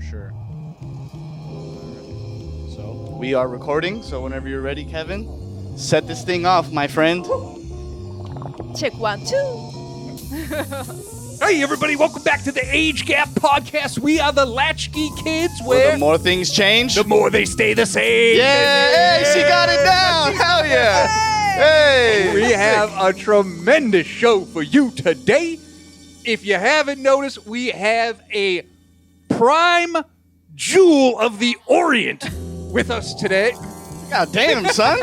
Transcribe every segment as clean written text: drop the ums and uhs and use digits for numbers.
sure. So we are recording. So whenever you're ready, Kevin, set this thing off, my friend. Check 1, 2. Hey, everybody, welcome back to the Age Gap Podcast. We are the Latchkey Kids, where The more things change, the more they stay the same. yeah, hey, she got it down. Hell yeah. Hey. We have a tremendous show for you today. If you haven't noticed, we have a prime jewel of the Orient with us today. God damn, son.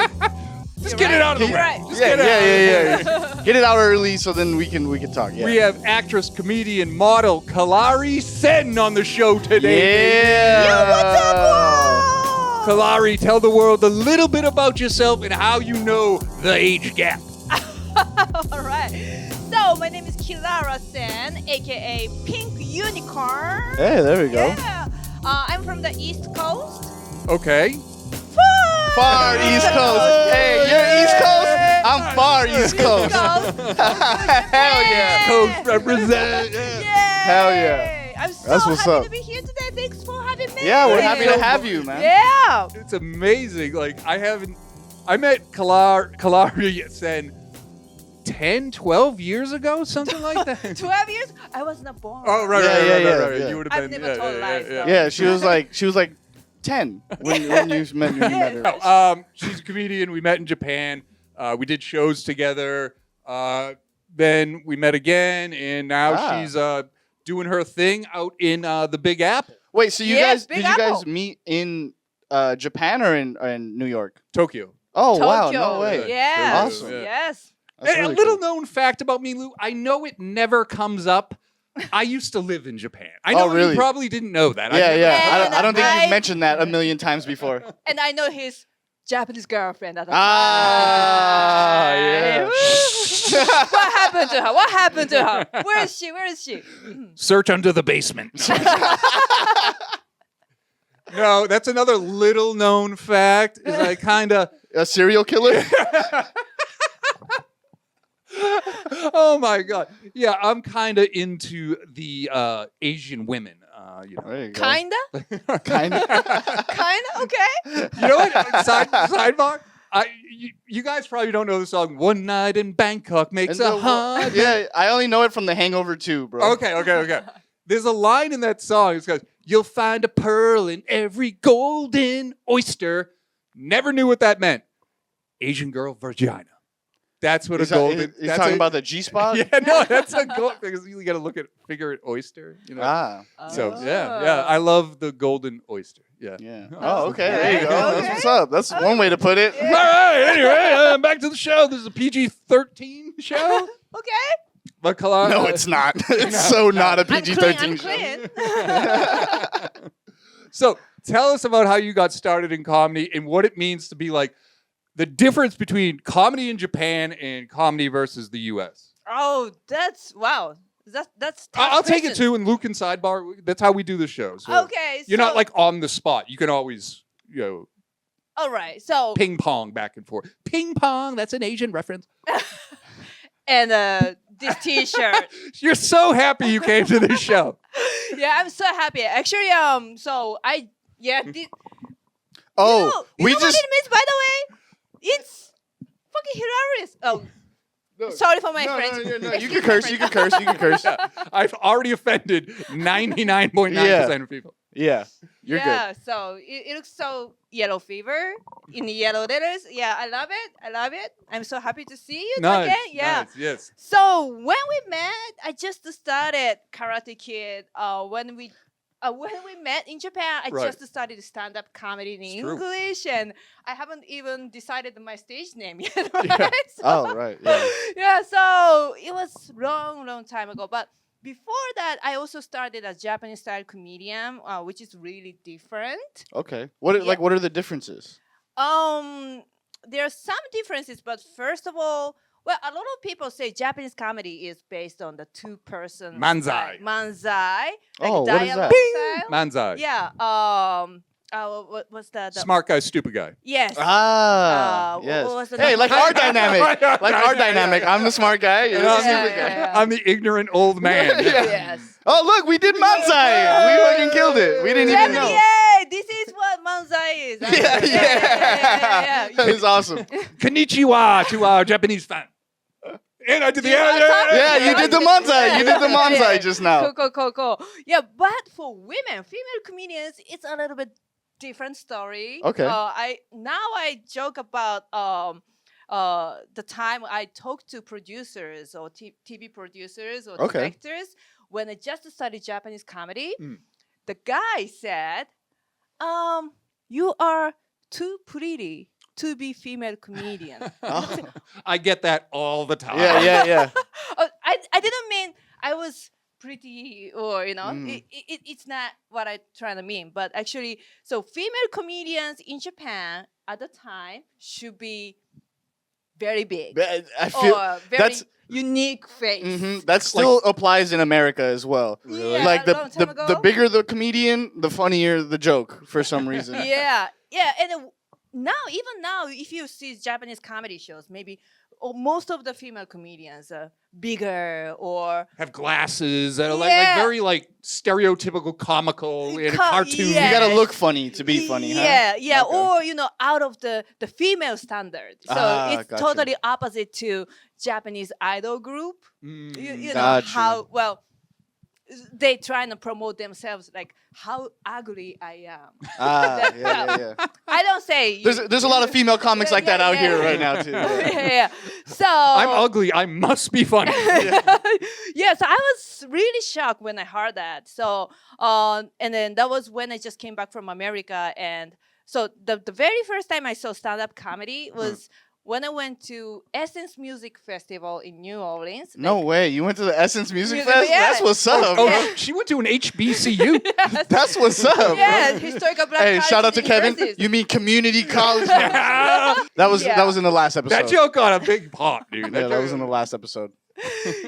Just get it out of the way. Right. Just Yeah, get it out. yeah. Get it out early so then we can talk. Yeah. We have actress, comedian, model Kilara Sen on the show today. Yeah. What's up, world? Kilara, tell the world a little bit about yourself and how you know the age gap. All right. So, my name is Kilara Sen, aka Pink Unicorn. Hey, there we go. Yeah. I'm from the East Coast. Okay. Far East Coast. Hey, you're East Coast. I'm far East Coast. Hell yeah. Coast represent. Hell yeah. I'm so That's what's happy up. to be here today. Thanks for having me. Yeah, we're happy to have you, man. Yeah. It's amazing. Like, I met Kilara Sen 10, 12 years ago, something like that. 12 years? I was not born. Oh, right. Yeah. You would have I've been. never told lies, though. Yeah, she was like 10 when you met her. No, she's a comedian. We met in Japan. We did shows together. Then we met again, and now she's doing her thing out in the Big Apple, Wait, so you Yes, guys Big did you guys Apple. meet in Japan or in New York? Tokyo. Oh wow, Tokyo. no way. Yeah. Awesome. Yeah. Yes. That's Hey, really a little cool. known fact about me, Lou. I know it never comes up. I used to live in Japan. I know really? you probably didn't know that. Yeah, yeah. And I don't think I- you've mentioned that a million times before. And I know his Japanese girlfriend at the Ah, time. yeah. What happened to her? What happened to her? Where is she? Where is she? Search under the basement. No, that's another little known fact. Is I kind of. A serial killer? Oh my god! Yeah, I'm kind of into the Asian women. There you go. Kinda? Kinda. Kinda? Okay. You know what? Sidebar. You guys probably don't know the song "One Night in Bangkok Makes And a Heart." Yeah, I only know it from The Hangover 2, bro. Okay. There's a line in that song. It goes, "You'll find a pearl in every golden oyster." Never knew what that meant. Asian girl vagina. That's what He's, a golden. he's that's talking a- about the G spot. Yeah, no, that's a gold because you got to figure it oyster. You know. Ah, So yeah, I love the golden oyster. Yeah. yeah. Oh, Oh, okay. okay. There you go. Okay. That's what's up. That's one way to put it. All right. Anyway, back to the show. This is a PG-13 show. Okay. But Kilara, No, it's not. It's so not a I'm PG-13 clean. show. So tell us about how you got started in comedy and what it means to be like the difference between comedy in Japan and comedy versus the U.S. Oh, wow. That's tough I'll take it question. too, and Luke can sidebar. That's how we do the show. So Okay. you're so, not like on the spot. You can always, All right. So ping pong back and forth. Ping pong. That's an Asian reference. and this T-shirt. You're so happy you came to this show. Yeah, I'm so happy. Actually, so I Oh, you we know just. what it means, by the way? It's fucking hilarious. Oh, sorry for my friends. No, you Excuse can my curse. friends. You can curse. You can curse. I've already offended 99.9% of people. Yeah, you're Yeah, so it looks so yellow fever in the yellow letters. Yeah, I love it. I love it. I'm so happy to see you Nice. again. Yeah. Nice, yes. So when we met, I just started Karate Kid. When we met in Japan, I Right. just started stand-up comedy in It's true. English, and I haven't even decided my stage name yet. Yeah. Right? So, Oh, right. Yeah. yeah, so it was long time ago. But before that, I also started a Japanese style comedian, which is really different. good. Okay. What Yeah. what are the differences? There are some differences, but first of all, well, a lot of people say Japanese comedy is based on the two-person Manzai. style. Manzai. Like Oh, what is that? dialogue style. Manzai. Yeah. what was the Smart guy, stupid guy. Yes. Yes. What was the Hey, name? like our dynamic. Like our dynamic. I'm the smart guy. You're the Yeah, stupid yeah, guy. yeah. I'm the ignorant old man. Yes. Oh, look, we did Manzai. We fucking killed it. We didn't even know. Yay! This is what Manzai is. Yeah. That was awesome. Konnichiwa to our Japanese fan. And I did the Yeah, you did the Manzai. You did the Manzai just now. Cool. Yeah, but for women, female comedians, it's a little bit different story. Okay. I joke about the time I talked to producers or TV producers or Okay. directors when I just studied Japanese comedy. Mm. The guy said, "You are too pretty to be female comedian." Oh. I get that all the time. Yeah. I didn't mean I was pretty or it's not what I trying to mean, but actually, so female comedians in Japan at the time should be very big I feel or very that's- unique face. that still applies in America as well. Yeah, Like a long time the ago. bigger the comedian, the funnier the joke for some reason. Yeah, and even now, if you see Japanese comedy shows, maybe most of the female comedians are bigger or Have glasses that are like Yeah. very like stereotypical comical in a cartoon. You Yeah. gotta look funny to be funny, huh? Yeah, Okay. or out of the female standard. So it's Gotcha. totally opposite to Japanese idol group. Mm. You know Gotcha. how they trying to promote themselves like how ugly I am. Yeah. I don't say There's a lot of female comics like that out here right now too. yeah. So I'm ugly. I must be funny. Yes, I was really shocked when I heard that. So, and then that was when I just came back from America, and so the very first time I saw stand-up comedy was when I went to Essence Music Festival in New Orleans. No way, you went to the Essence Music Music- Fest? yeah. That's what's up. Oh, Yeah. she went to an HBCU. That's what's up. Yeah, bro. historical black. Hey, shout out to colleges, Kevin. universities. You mean community college? That was Yeah. that was in the last episode. That joke got a big pop, dude. Yeah, that was in the last episode.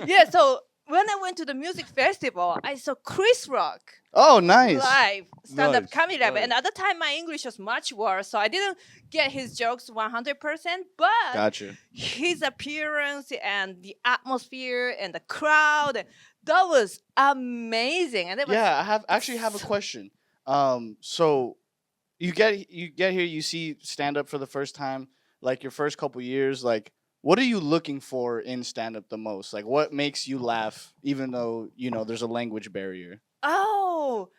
Yeah, so when I went to the music festival, I saw Chris Rock Oh, nice. live stand-up Nice, comedy live, nice. and at the time my English was much worse, so I didn't get his jokes 100%. But Gotcha. his appearance and the atmosphere and the crowd, that was amazing. And it was Yeah, I have a question. So you get here, you see stand up for the first time, like your first couple years, like what are you looking for in stand up the most? Like what makes you laugh even though, there's a language barrier? oh,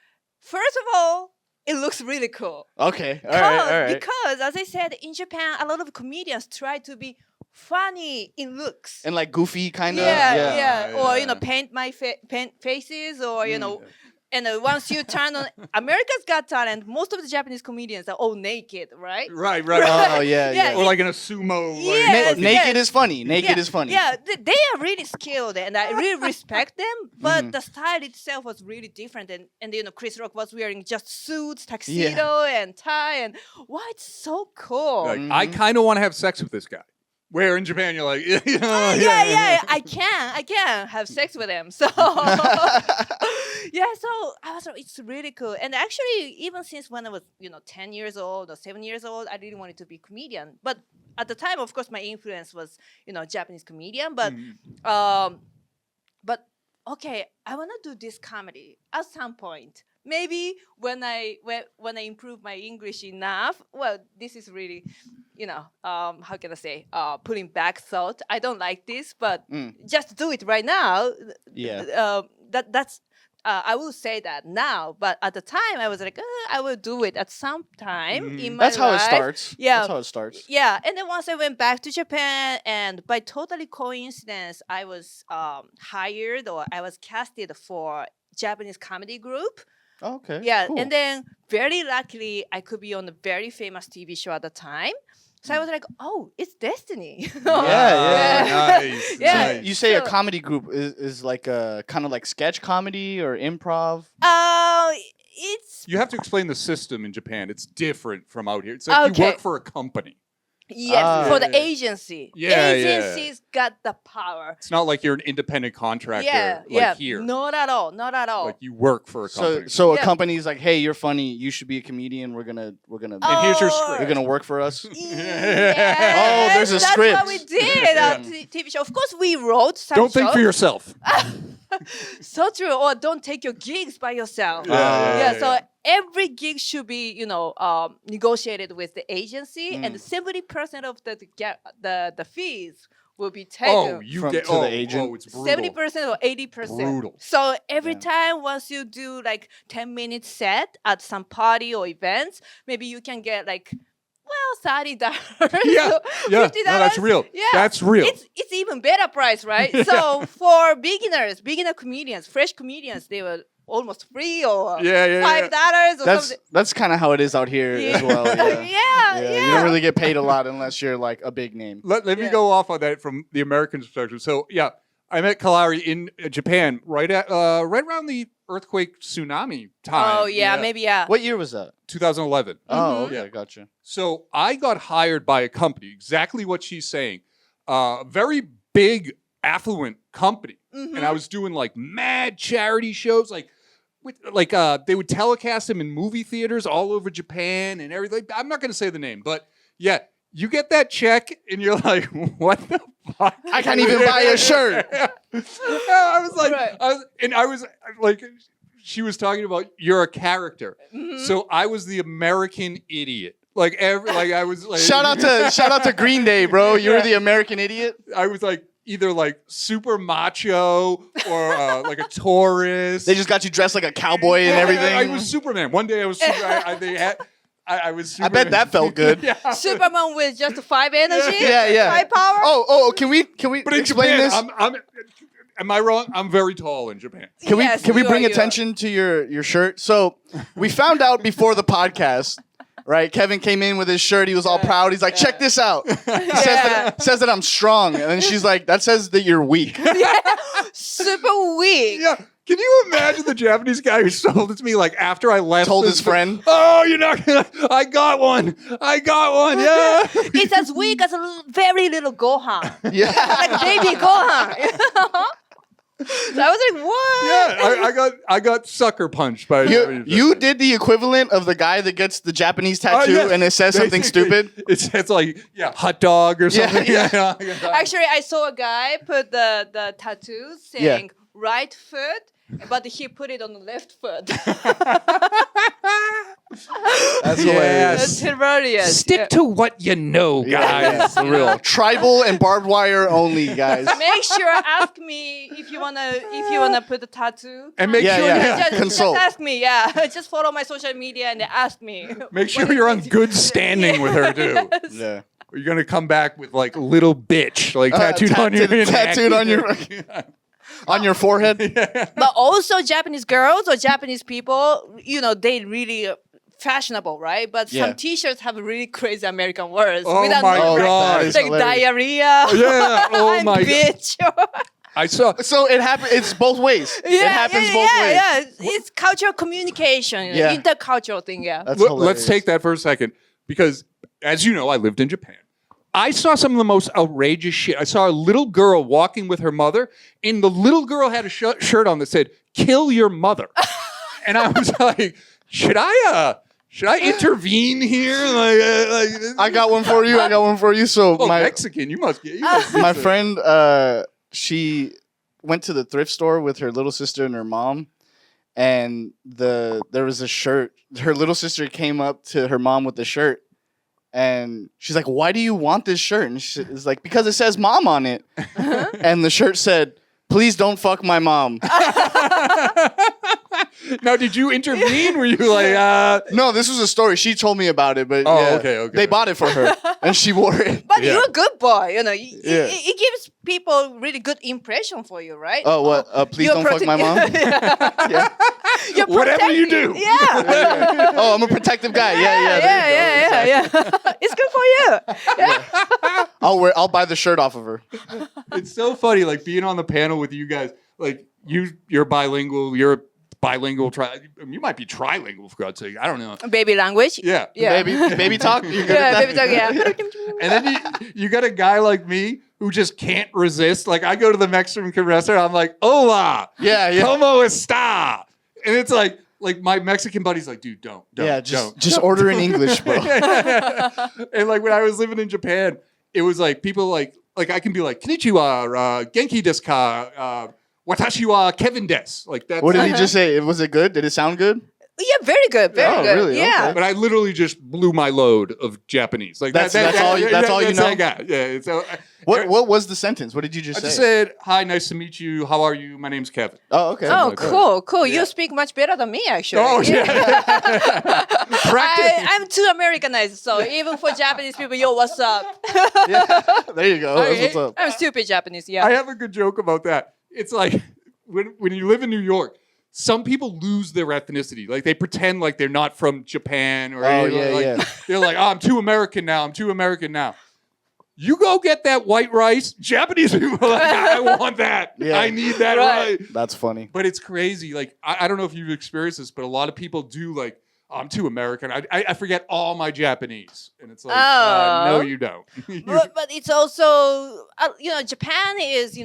first of all, it looks really cool. Okay. All right. Because as I said, in Japan, a lot of comedians try to be funny in looks. And like goofy kind of. Yeah. Or yeah. paint my paint faces, or and once you turn on America's Got Talent, most of the Japanese comedians are all naked, right? Right. Oh yeah. Yeah, Or like in a sumo. Yeah. Like, Naked Yes. is funny. Naked is funny. Yeah, they are really skilled, and I really respect them. But the style itself was really different, and Chris Rock was wearing just suits, tuxedo, and tie, and wow, it's so cool. like, I kind of want to have sex with this guy. Where in Japan you're like, yeah, I can have sex with him. So yeah, so I was like, it's really cool. And actually, even since when I was 10 years old or 7 years old, I really wanted to be a comedian. But at the time, of course, my influence was Japanese comedian. But but okay, I want to do this comedy at some point. Maybe when I improve my English enough. Well, this is really, how can I say, putting back thought. I don't like this, but just do it right now. Yeah. That's. I will say that now, but at the time I was like, I will do it at some time in my That's how life. it starts. Yeah. That's how it starts. Yeah, and then once I went back to Japan, and by totally coincidence, I was hired or I was casted for Japanese comedy group. Oh, okay. Yeah, Cool. and then very luckily I could be on a very famous TV show at the time. So I was like, oh, it's destiny. Yeah. Nice. Yeah. nice. You say a So- comedy group is like a kind of like sketch comedy or improv? It's You have to explain the system in Japan. It's different from out here. It's like you Okay. work for a company. Yes, for the Yeah. agency. Yeah, Agencies got the power. It's not like you're an independent contractor Yeah, like yeah. here. Not at all. Not at all. Like you work for a So company. so a Yeah. company's like, hey, you're funny. You should be a comedian. We're gonna And here's your script. you're gonna work for us. Yes, Oh, there's a that's script. what we did on TV show. Of course, we wrote some Don't think for shows. yourself. So true. Or don't take your gigs by yourself. Yeah, So every gig should be, negotiated with the agency, and 70% of the fees will be taken. Oh, you From- get to the oh, agent? Oh, it's brutal. 70% or 80%. Brutal. So every Yeah. time once you do like 10-minute set at some party or events, maybe you can get like, $30. Yeah, yeah. $50. No, that's real. Yeah. That's real. It's even better price, right? So for beginner comedians, fresh comedians, they were almost free or $5 or That's something. that's kind of how it is out here as well. Yeah. Yeah. You don't really get paid a lot unless you're like a big name. Let me Yeah. go off on that from the American perspective. So yeah, I met Kilara in Japan right around the earthquake tsunami time. Oh yeah, maybe yeah. What year was that? 2011. Oh, okay, Yeah. gotcha. So I got hired by a company, exactly what she's saying, very big, affluent company, and I was doing like mad charity shows, they would telecast them in movie theaters all over Japan and everything. I'm not going to say the name, but yeah, you get that check and you're like, what the fuck? I can't even buy a shirt. I was like, Right. I was like, she was talking about you're a character, so I was the American idiot. I was like, Shout out to Green Day, bro. You were the American idiot. I was like either like super macho or like a tourist. They just got you dressed like a cowboy and everything. I was Superman. One day I was. I was. I bet that felt good. Yeah. Superman with just 5 energy, Yeah. 5 power. Oh, can we But in explain Japan, this? am I wrong? I'm very tall in Japan. Can Yes, we you bring are. attention to your shirt? So we found out before the podcast, right? Kevin came in with his shirt. He was all proud. He's like, check this out. He says that I'm strong, and then she's like, that says that you're weak. Super weak. Yeah. Can you imagine the Japanese guy who sold it to me like after I left? Told his friend. Oh, you're not gonna. I got one. Yeah. It's as weak as a very little Gohan. Yeah. Like baby Gohan. So I was like, what? Yeah, I got sucker punched by You did the equivalent of the guy that gets the Japanese tattoo yes. and it says something Basically, stupid. It says like hot dog or something. Yeah. Actually, I saw a guy put the tattoo saying right foot, but he put it on the left foot. That's That's hilarious. hilarious. Stick to what you know, guys. For real. Tribal and barbed wire only, guys. Make sure ask me if you wanna put the tattoo. And make Yeah, sure yeah. Just Consult. ask me, just follow my social media and ask me. make sure you're on good standing with her too. Yeah. Or you're gonna come back with like little bitch, like tattooed on your neck. tattooed on your on your forehead. But also Japanese girls or Japanese people, they really fashionable, right? But Yeah. some T-shirts have really crazy American words. Oh without my knowing, God. That is like hilarious. diarrhea. Yeah. Oh I'm my god. bitch. I saw. So it happens. It's both ways. It happens both ways. Yeah. It's cultural communication, Yeah. intercultural thing. Yeah. That's Let's hilarious. take that for a second because, as you know, I lived in Japan. I saw some of the most outrageous shit. I saw a little girl walking with her mother, and the little girl had a shirt on that said "Kill your mother," and I was like, "Should I intervene here?" I got one for you. So Oh, my Mexican, you must get. my friend, she went to the thrift store with her little sister and her mom, and there was a shirt. Her little sister came up to her mom with the shirt, and she's like, "Why do you want this shirt?" And she's like, "Because it says mom on it." And the shirt said, "Please don't fuck my mom." Now, did you intervene? Were you like, No, this was a story. She told me about it, but Oh, yeah, okay. they bought it for her, and she wore it. But Yeah. you're a good boy, Yeah. It gives people really good impression for you, right? Oh, what? Please You're don't fuck my mom. Yeah. You're Whatever you protecting- do. Yeah. Oh, I'm a protective guy. Yeah. there you go. Yeah. It's good for you. I'll buy the shirt off of her. It's so funny, like being on the panel with you guys. Like you're bilingual. You're bilingual. You might be trilingual, for God's sake. I don't know. Baby language. Yeah. Yeah. Baby talk. You're good Yeah, at baby talk. Yeah. And then you got a guy like me who just can't resist. Like, I go to the Mexican restaurant, I'm like, hola, Yeah, yeah. como está? And it's like my Mexican buddy's like, dude, don't. Yeah, don't. just order in English, bro. And like when I was living in Japan, it was like people like I can be like, konnichiwa, genki desu ka, watashi wa Kevin desu. Like that. What did he just say? Was it good? Did it sound good? Yeah, very good, very Oh, good. really? Yeah. Okay. But I literally just blew my load of Japanese. Like That's all you know? I got. Yeah. So, What was the sentence? What did you just I say? just said, hi, nice to meet you. How are you? My name's Kevin. Oh, okay. Oh, like that. cool. Yeah. You speak much better than me, actually. Oh, yeah. I'm too Americanized, so even for Japanese people, yo, what's up? Yeah. There you go. That's what's up. I'm stupid Japanese, yeah. I have a good joke about that. It's like when you live in New York, some people lose their ethnicity. Like they pretend like they're not from Japan or they're like, oh, I'm too American now. You go get that white rice. Japanese people are like, I want that. Yeah. I need that Right. rice. That's funny. But it's crazy. Like, I don't know if you've experienced this, but a lot of people do like, oh, I'm too American. I forget all my Japanese. And it's like, no, Oh. you don't. But it's also, Japan is,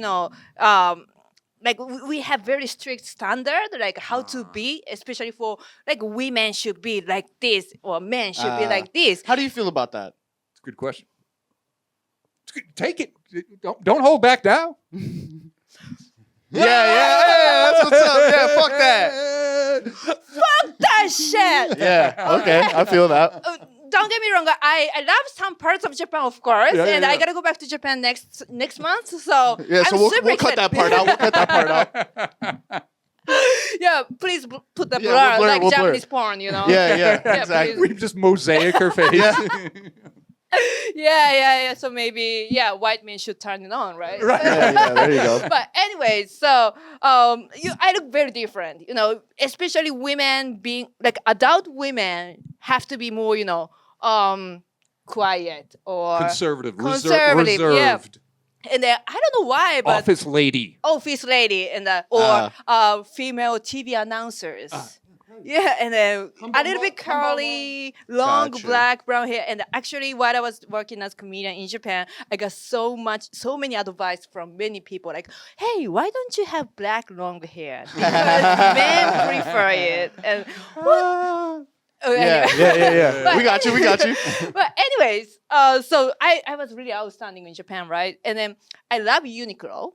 like we have very strict standard, like how to be, especially for like women should be like this or men should be like this. How do you feel about that? It's a good question. It's good. Take it. Don't hold back now. Yeah, that's what's up. Yeah, fuck that. That shit. Yeah, okay, I feel that. Don't get me wrong. I love some parts of Japan, of course, Yeah, and yeah, I yeah. gotta go back to Japan next month. So Yeah, so I'm super we'll cut excited. that part out. We'll cut that part out. Yeah, please put the Yeah, blur, we'll blur it, like we'll blur Japanese it. porn, you know. Yeah, Yeah, exactly. We just mosaic her face. yeah. So maybe, white men should turn it on, right? Right. Yeah, there you go. But anyway, so I look very different, especially women being like adult women have to be more, quiet or Conservative. Conservative, yeah. Reserved. and then I don't know why, but Office lady. office lady and or female TV announcers. Yeah, and then a little bit curly, long Gotcha. black brown hair. And actually, while I was working as comedian in Japan, I got so many advice from many people. Like, hey, why don't you have black long hair? Because men prefer it. And what? Oh, Yeah, anyway. yeah. We got you. But anyways, so I was really outstanding in Japan, right? And then I love Uniqlo.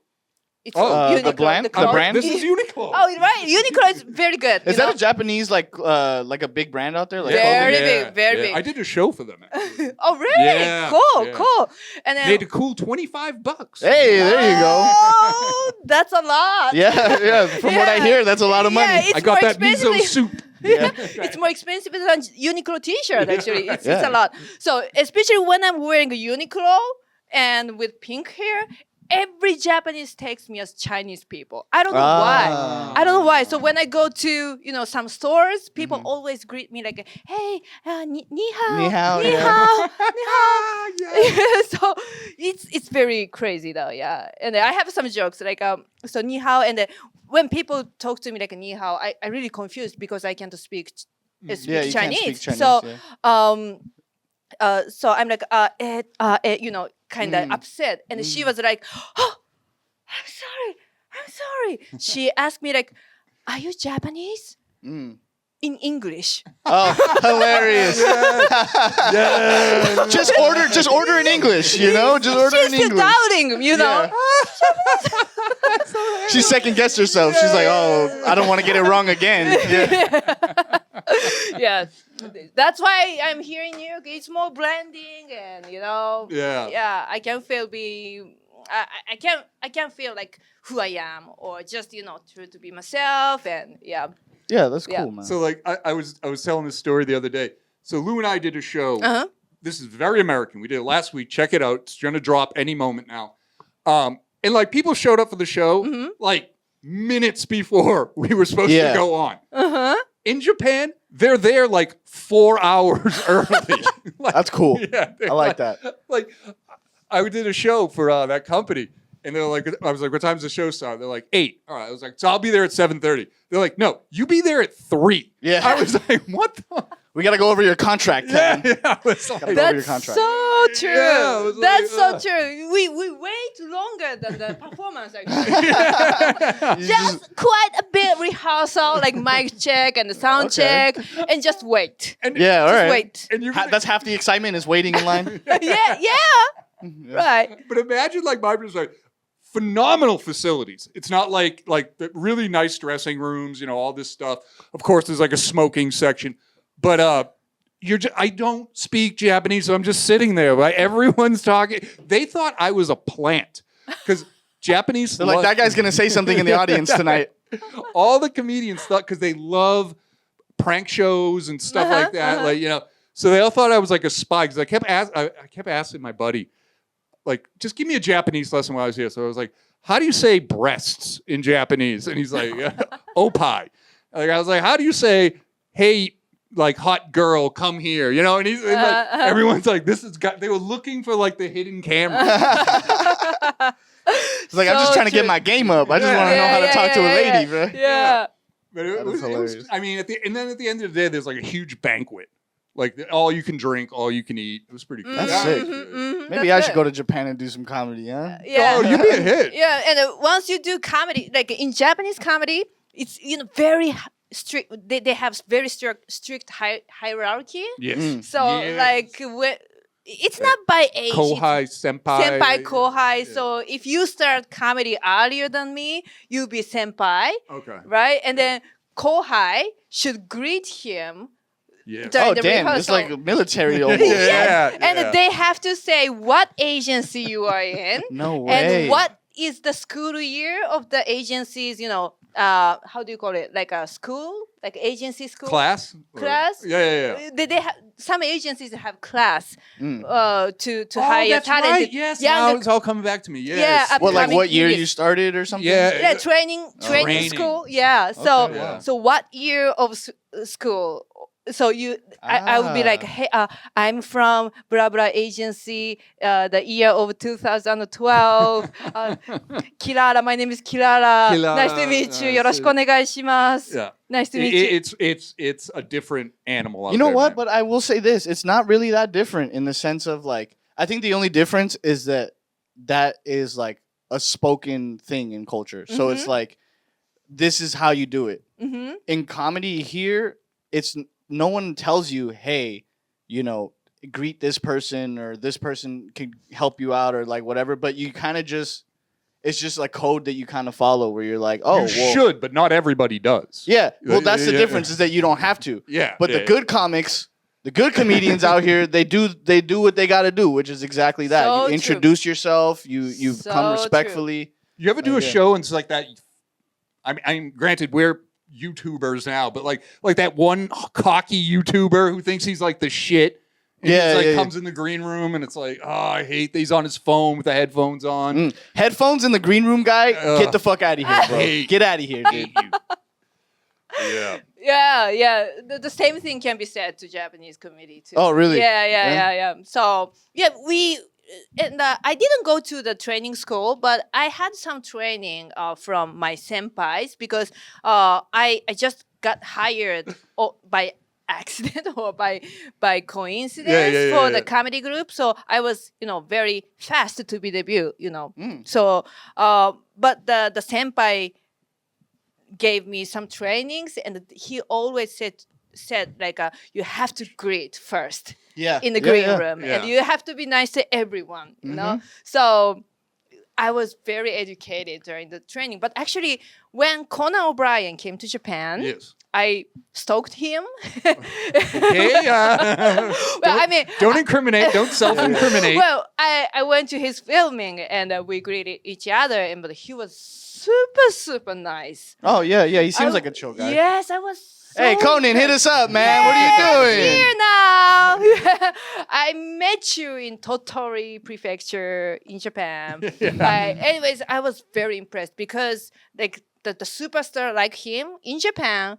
It's the Uniqlo, brand? The clothes. brand? This is Uniqlo. Oh, right. Uniqlo is very good. Is you that know? a Japanese like a big brand out there? Like Very clothing? big, very big. I did a show for them. Actually. Oh, really? Yeah, Cool, yeah. cool. And then Made a cool $25. Hey, there you go. Oh, that's a lot. Yeah. From what I Yeah. hear, that's a lot of money. Yeah, it's I got more that miso expensive. soup. Yeah. It's more expensive than Uniqlo T-shirt. Actually, it's Yeah. a lot. So especially when I'm wearing a Uniqlo and with pink hair, every Japanese takes me as Chinese people. I don't know why. I don't know why. So when I go to some stores, people always greet me like, "Hey, ni hao, Ni hao, ni yeah. hao, ni hao." So it's very crazy though, yeah. And I have some jokes like so ni hao, and then when people talk to me like ni hao, I really confused because I can't speak Yeah, you can't Chinese. speak Chinese. So yeah. so I'm like, kind of upset. And she was like, oh, I'm sorry. She asked me like, are you Japanese? Mm. In English. Oh, hilarious! Yeah. Just order in English. Just order She's in still English. doubting, Yeah. She second guessed herself. She's like, oh, I don't want to get it wrong again. Yeah. Yeah. That's why I'm here in New York. It's more blending and Yeah. I can feel I can't feel like who I am or just true to be myself and Yeah, that's Yeah. cool, man. So like I was telling this story the other day. So Lou and I did a show. uh-huh. This is very American. We did it last week. Check it out. It's gonna drop any moment now. And like people showed up for the show like minutes before we were supposed to go on. Uh-huh. In Japan, they're there like 4 hours early. Like, That's cool. Yeah, I like that. Like I did a show for that company, And they're like, I was like, what time's the show start? They're like, 8. All right. I was like, so I'll be there at 7:30. They're like, no, you be there at 3. Yeah. I was like, what the? We got to go over your contract, Yeah, Kevin. yeah. I was like, Gotta go over your That's contract. so true. Yeah, I was That's like, so true. We wait longer than the performance actually. You Just quite a bit rehearsal, like mic check and the sound Okay. check, and just wait. and, yeah, all Just right. wait. And you're That's half the excitement is waiting in line. yeah, right. But imagine like my was like phenomenal facilities. It's not like the really nice dressing rooms, all this stuff. Of course, there's like a smoking section, but I don't speak Japanese, so I'm just sitting there. Right? Everyone's talking. They thought I was a plant because Japanese. They're like, that guy's going to say something in the audience tonight. All the comedians thought because they love prank shows and stuff like that, So they all thought I was like a spy because I kept asking my buddy, like, just give me a Japanese lesson while I was here. So I was like, how do you say breasts in Japanese? And he's like, opai. Like, I was like, how do you say, hey, like hot girl, come here? And he's and, like, everyone's like, they were looking for like the hidden camera. It's like, I'm just trying to get my game up. I just want to know how to talk to a lady, bro. Yeah. But That is it was, hilarious. I mean, and then at the end of the day, there's like a huge banquet. Like all you can drink, all you can eat. It was pretty cool. That's Yeah. sick. Maybe I should go to Japan and do some comedy, huh? Yeah. Oh, you'd be a hit. Yeah, and once you do comedy, like in Japanese comedy, it's very strict. They have very strict hierarchy. Yes. So Yes. like it's not by age. Kohai, it's senpai. senpai, kohai. Yeah. So if you start comedy earlier than me, you'll be senpai, Okay. right? And then kohai should greet him Yeah. during Oh, the damn. rehearsal. It's like military almost. Yeah. And yeah. they have to say what agency you are in. No way. And what is the school year of the agencies, how do you call it? Like a school? Like agency school? Class? Class? Yeah. They have, some agencies have class Mm. to hire that's talented. right. Yes. younger- Now it's all coming back to me. Yes. Yeah, What, like upcoming what year comedians. you started or something? Yeah, training Training. school. Yeah. So Okay, wow. so what year of school? So I would be like, hey, I'm from blah blah agency, the year of 2012. Kilara, my name is Kilara. Kilara, Nice to meet you. nice. よろしくお願いします. Yeah. Nice to meet you. It's a different animal. Out You know there, what? man. But I will say this: it's not really that different in the sense of like. I think the only difference is that is like a spoken thing in culture. So it's like, this is how you do it. Mm-hmm. In comedy here, it's no one tells you, hey, greet this person or this person can help you out or like whatever. But you kind of it's just like code that you kind of follow where you're like, oh, you well, should, but not everybody does. yeah. Well, that's the Yeah. difference is that you don't have to. Yeah. But the good comics, the good comedians out here, they do what they got to do, which is exactly that. So You true. introduce yourself. You So come true. respectfully. You ever do a Yeah. show and it's like that? I mean, granted, we're YouTubers now, but like that one cocky YouTuber who thinks he's like the shit. And Yeah, he's like yeah, comes in the green room and it's like, oh, I hate that he's on his phone with the headphones on. Mm. Headphones in the green room, guy. Ugh. Get the fuck out of here, bro. Hey. Get out of here, dude. Yeah. Yeah. The same thing can be said to Japanese comedy too. Oh, really? Yeah. So I didn't go to the training school, but I had some training from my senpais because I just got hired by accident or by coincidence for the comedy group. So I was, very fast to be debut, Mm. So, but the senpai gave me some trainings, and he always said like you have to greet first Yeah. in the Yeah, green yeah. room, Yeah. and you have to be nice to everyone, you know. So I was very educated during the training. But actually, when Conan O'Brien came to Japan, Yes. I stalked him. Okay. Well, I mean, don't incriminate. Don't self-incriminate. well, I went to his filming and we greeted each other, but he was super nice. Oh yeah. He seems like a chill guy. Yes, I was. Hey, so Conan, hit us up, man. Yeah, What are you doing? Here now. I met you in Tottori Prefecture in Japan. Anyways, I was very impressed because like the superstar like him in Japan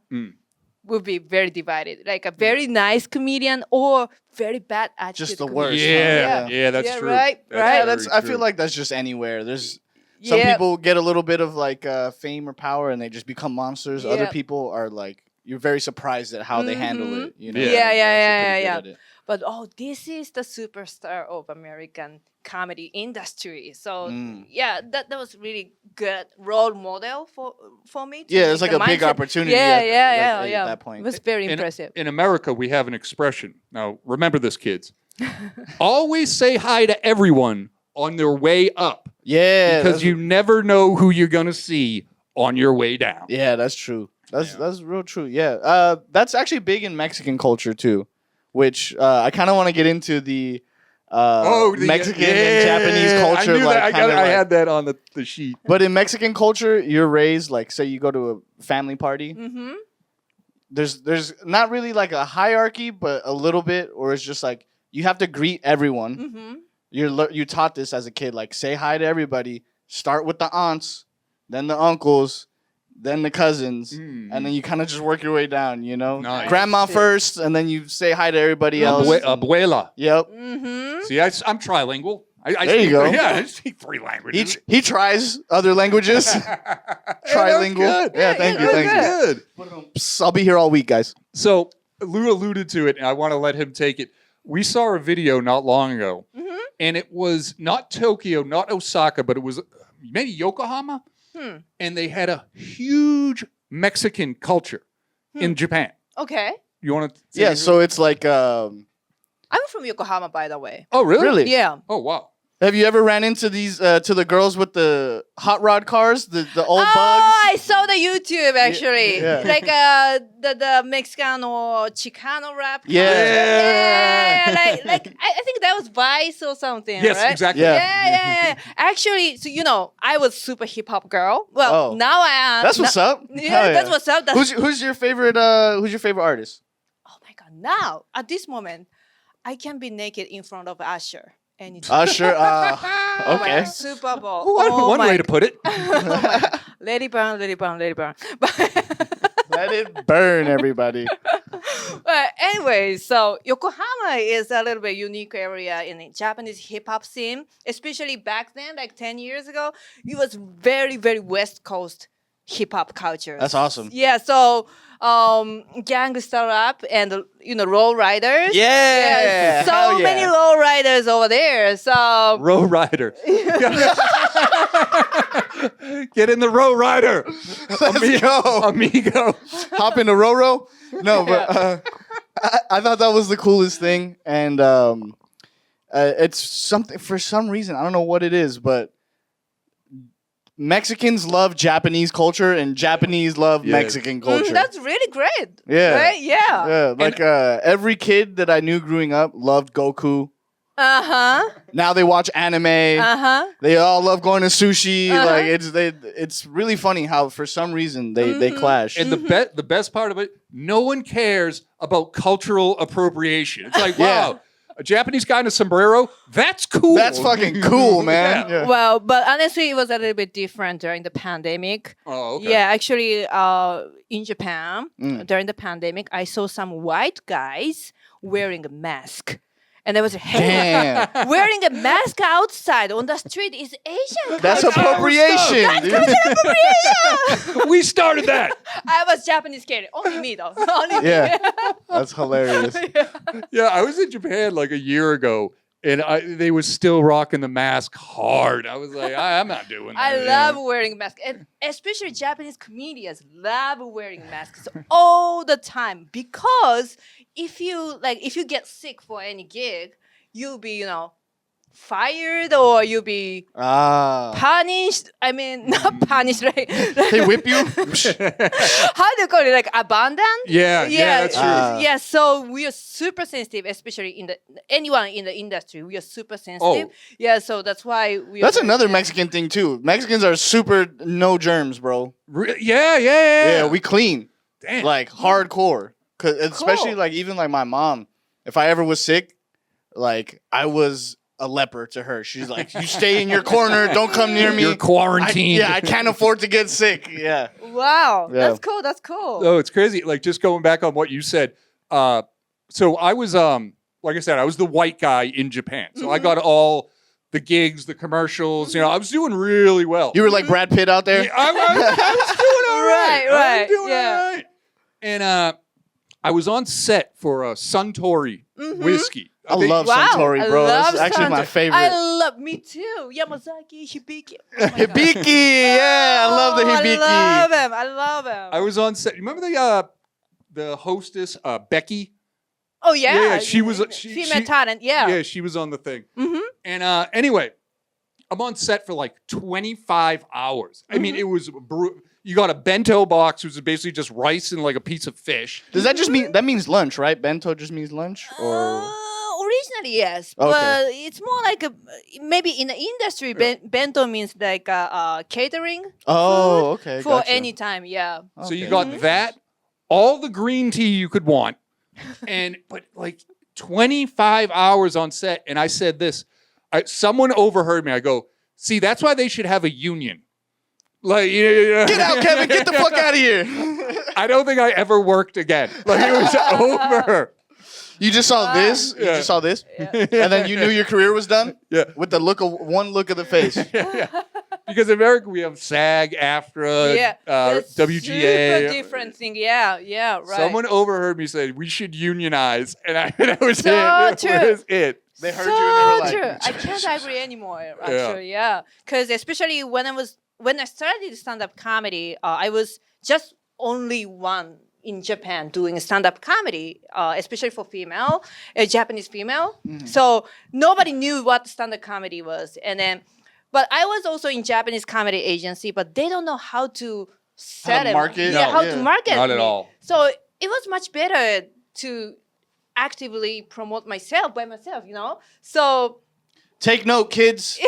would be very divided. Like a very nice comedian or very bad attitude. Just the comedian. worst. Yeah, Yeah. that's Yeah, true. right, That's right. Yeah, very that's. I feel true. like that's just anywhere. There's Some Yeah. people get a little bit of like fame or power and they just become monsters. Other Yep. people are like, you're very surprised at how they handle it. You know? Yeah. Yeah, They're yeah, actually yeah, pretty yeah, good at it. But this is the superstar of American comedy industry. So yeah, that was really good role model for me. To Yeah, make it's like the a big mindset. opportunity. Yeah, at, yeah, like, yeah. At that point. It was very In- impressive. In America, we have an expression. Now, remember this, kids. Always say hi to everyone on their way up. Yeah, Because you never know who you're going to see on your way down. Yeah, that's true. That's real true. Yeah, that's actually big in Mexican culture too, which I kind of want to get into the Mexican and Japanese culture. I knew like, that. I had that on the sheet. But in Mexican culture, you're raised like, say you go to a family party. Mm-hmm. There's not really like a hierarchy, but a little bit, or it's just like you have to greet everyone. Mm-hmm. You taught this as a kid, like say hi to everybody. Start with the aunts, then the uncles, then the cousins, and then you kind of just work your way down. You know, Nice. grandma first, and then you say hi to everybody else. Abuela. Yep. Mm-hmm. See, I'm trilingual. I There you speak, go. Yeah, I speak 3 languages. He tries other languages. Trilingual. Good. Yeah, thank you. That's Thank you. good. Psst, I'll be here all week, guys. So Lou alluded to it, and I want to let him take it. We saw a video not long ago, and it was not Tokyo, not Osaka, but it was maybe Yokohama, and they had a huge Mexican culture in Japan. Okay. You want to? Yeah, so it's like, I'm from Yokohama, by the way. Oh, really? really? Yeah. Oh, wow. Have you ever ran into these to the girls with the hot rod cars, the old bugs? I saw the YouTube actually, yeah. like the Mexican or Chicano rap. Yeah. Yeah, like I think that was Vice or something. Yes, right? exactly. Yeah. Yeah. Actually, so I was super hip hop girl. Well, Oh. now I am. That's what's up. Yeah, Hell that's what's up. Who's your favorite artist? Oh my god! Now at this moment, I can be naked in front of Usher. Sure. Anytime. Oh my Okay. God, Super Bowl. One way to put it. Let it burn, let it burn, let it burn. Let it burn, everybody. But anyway, so Yokohama is a little bit unique area in the Japanese hip hop scene, especially back then, like 10 years ago. It was very, very West Coast hip hop culture. That's awesome. Yeah, so gangster rap and low riders. Yeah. so hell yeah. many low riders over there. So Row Rider. Get in the Row Rider. Let's go. Amigo. Hop into Roro. No, but I thought that was the coolest thing, and it's something for some reason I don't know what it is, but Mexicans love Japanese culture and Japanese love Yeah. Mexican culture. that's really great. Yeah. Right? Yeah. Yeah, like every kid that I knew growing up loved Goku. Uh-huh. Now they watch anime. Uh-huh. They all love going to sushi. Uh-huh. Like it's really funny how for some reason they clash. And the best part of it, no one cares about cultural appropriation. It's like, Yeah. wow, a Japanese guy in a sombrero, that's cool. That's fucking cool, man. Yeah. Yeah. Well, but honestly, it was a little bit different during the pandemic. Oh, okay. Yeah, actually, in Japan, Mm. during the pandemic, I saw some white guys wearing a mask. And I was like, hey, Damn. wearing a mask outside on the street is Asian That's culture. appropriation, dude. We started that. I was Japanese kid. Only me, though. Only Yeah. me. That's hilarious. Yeah, I was in Japan like a year ago, and they was still rocking the mask hard. I was like, I'm not doing that. I love wearing masks, and especially Japanese comedians love wearing masks all the time because if you get sick for any gig, you'll be fired or you'll be punished. I mean, not punished, right? They whip you? How do you call it? Like abandoned? Yeah, that's true. Yeah, so we are super sensitive, especially anyone in the industry. We are super sensitive. Oh. Yeah, so that's why we. That's are another Mexican thing too. Mexicans are super no germs, bro. Yeah. Yeah, we clean. Damn. Like hardcore. 'Cause especially like even like my mom, if I ever was sick, like I was a leper to her. She's like, you stay in your corner, don't come near me. You're quarantined. I can't afford to get sick. Yeah. Wow, Yeah. that's cool. That's cool. Oh, it's crazy. Like just going back on what you said. So I was like I said, I was the white guy in Japan. So I got all the gigs, the commercials. You know, I was doing really well. You were like Brad Pitt out there. Yeah, I was doing all right. Right, I was doing yeah. all right. And I was on set for Suntory whiskey. I love Wow, Suntory, I bro. That's love actually my Suntory. favorite. I love, me too. Yamazaki, Hibiki. Oh my God. Hibiki, yeah, I love the Hibiki. I love him. I love him. I was on set. Remember the hostess, Becky? Oh yeah, Yeah, she was- female talent. Yeah. Yeah, she was on the thing. Mm-hmm. And anyway, I'm on set for like 25 hours. I mean, it was you got a bento box, which is basically just rice and like a piece of fish. Does that just mean that means lunch, right? Bento just means lunch, or Originally, yes, Okay. but it's more like a maybe in the industry, bento means like catering oh, okay, for gotcha. any time. Yeah. So you Okay. got that, all the green tea you could want, but like 25 hours on set. And I said this, someone overheard me. I go, see, that's why they should have a union. Like, Get out, Kevin! Get the fuck out of here! I don't think I ever worked again. Like it was over. You just saw this. You Yeah. just saw this, Yeah. and then you knew your career was done. Yeah. With the one look of the face. Yeah. Because in America we have SAG, AFTRA, Yeah. That's WGA. Super different thing. Yeah. Yeah. Right. Someone overheard me say we should unionize, and that was So it. true. That was it. They heard you and they were like, true. I can't agree anymore. Actually, yeah. Because especially when I started stand-up comedy, I was just only one in Japan doing stand-up comedy, especially for female, Japanese female. So nobody knew what stand-up comedy was, and then, but I was also in Japanese comedy agency, but they don't know how to set it. market? Yeah, No, how yeah. to market. Not at me. all. So it was much better to actively promote myself by myself, you know. So Take note, kids.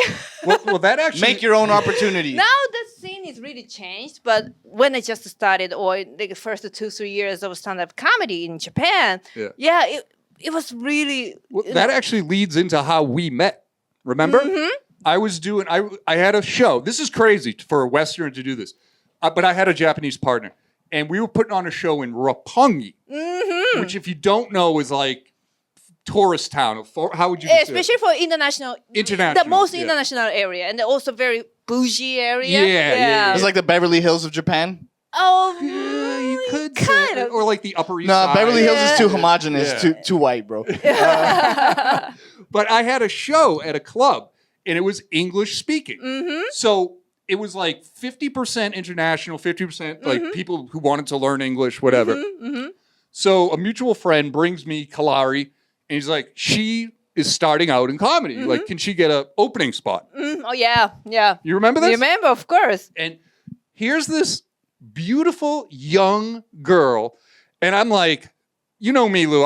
Well, that actually Make your own opportunity. now the scene is really changed, but when I just started, or the first 2-3 years of stand-up comedy in Japan, it was really Well, that actually leads into how we met. Remember? I was doing. I had a show. This is crazy for a Westerner to do this, but I had a Japanese partner, and we were putting on a show in Roppongi, which, if you don't know, is like tourist town. How would you? especially for international, the most international area, and also very bougie area. Yeah. It's like the Beverly Hills of Japan. Oh, Yeah, you could kind say, of. or like the Upper East No, Side. Beverly Hills is too homogenous, Yeah. too white, bro. But I had a show at a club, and it was English speaking. So it was like 50% international, 50% like people who wanted to learn English, whatever. So a mutual friend brings me Kalari, and he's like, she is starting out in comedy. Like, can she get an opening spot? Oh yeah. You remember this? Remember, of course. And here's this beautiful young girl, and I'm like, you know me, Lou.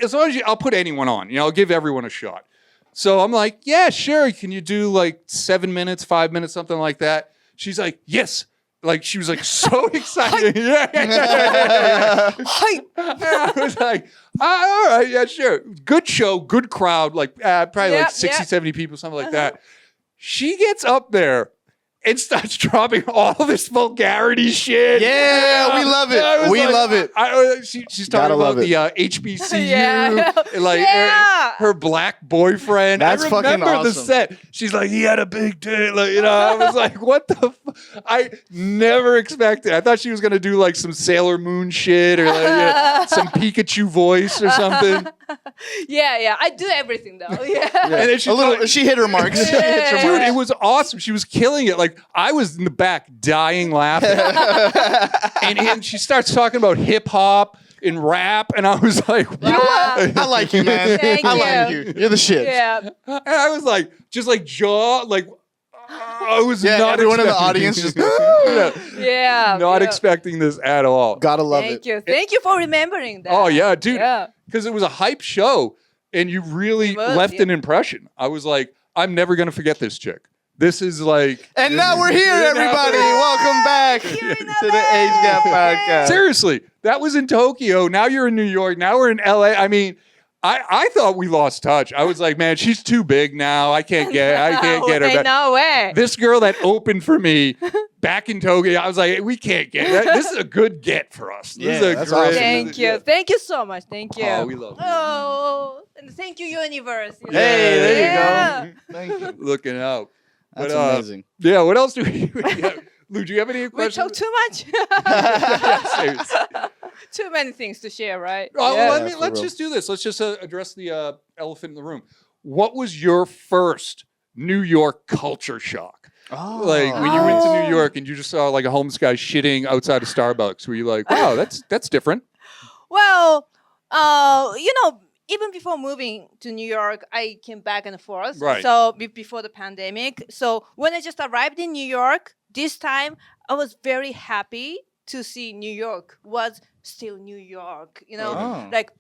As long as I'll put anyone on. You know, I'll give everyone a shot. So I'm like, yeah, sure. Can you do like 7 minutes, 5 minutes, something like that? She's like, yes. Like, she was like so excited. Yeah. I was like, all right, yeah, sure. Good show, good crowd, like probably like 60, 70 people, something like that. She gets up there and starts dropping all this vulgarity shit. Yeah, we love it. I was We like- love it. She's Gotta talking love about it. the HBCU, Yeah. and like Yeah. her black boyfriend. That's I fucking remember the awesome. set. She's like, he had a big dick. Like, you know, I was like, what the? I never expected. I thought she was gonna do like some Sailor Moon shit or like some Pikachu voice or something. Yeah. I do everything though. Yeah. And then she's A little. like, She hit her marks. She hit her Yeah. dude, marks. it was awesome. She was killing it. Like, I was in the back dying laughing. and she starts talking about hip hop and rap, and I was like, You know what? I like you, man. Thank I like you. you. You're the shit. Yeah. And I was like, just like jaw, like I was Yeah, not everyone in the expecting- audience just Yeah. not yeah. expecting this at all. gotta love Thank it. you. Thank you for remembering that. Oh yeah, dude, Yeah. because it was a hype show, and you really It was, left yeah. an impression. I was like, I'm never gonna forget this chick. This is like, And now we're here, everybody. Welcome back to the Age Gap Podcast. seriously, that was in Tokyo. Now you're in New York. Now we're in LA. I mean, I thought we lost touch. I was like, man, she's too big now. I can't get her back. No way. This girl that opened for me back in Tokyo, I was like, we can't get that. This is a good get for us. This Yeah, is a that's great. awesome. Thank you. Thank you so much. Thank you. Oh, we love you. Oh, And thank you, universe. Hey, there Yeah. you go. Thank you. Looking out. That's But, amazing. Yeah, what else do we have? Lou, do you have any We questions? talk too much. Yeah, seriously. Too many things to share, right? Oh, Yeah, well, for let's real. just do this. Let's just address the elephant in the room. What was your first New York culture shock? Oh. Like when you went to New Oh. York and you just saw like a homeless guy shitting outside of Starbucks, were you like, wow, that's different? Well, even before moving to New York, I came back and forth. Right. So before the pandemic. So when I just arrived in New York, this time I was very happy to see New York was still New York. Oh. Like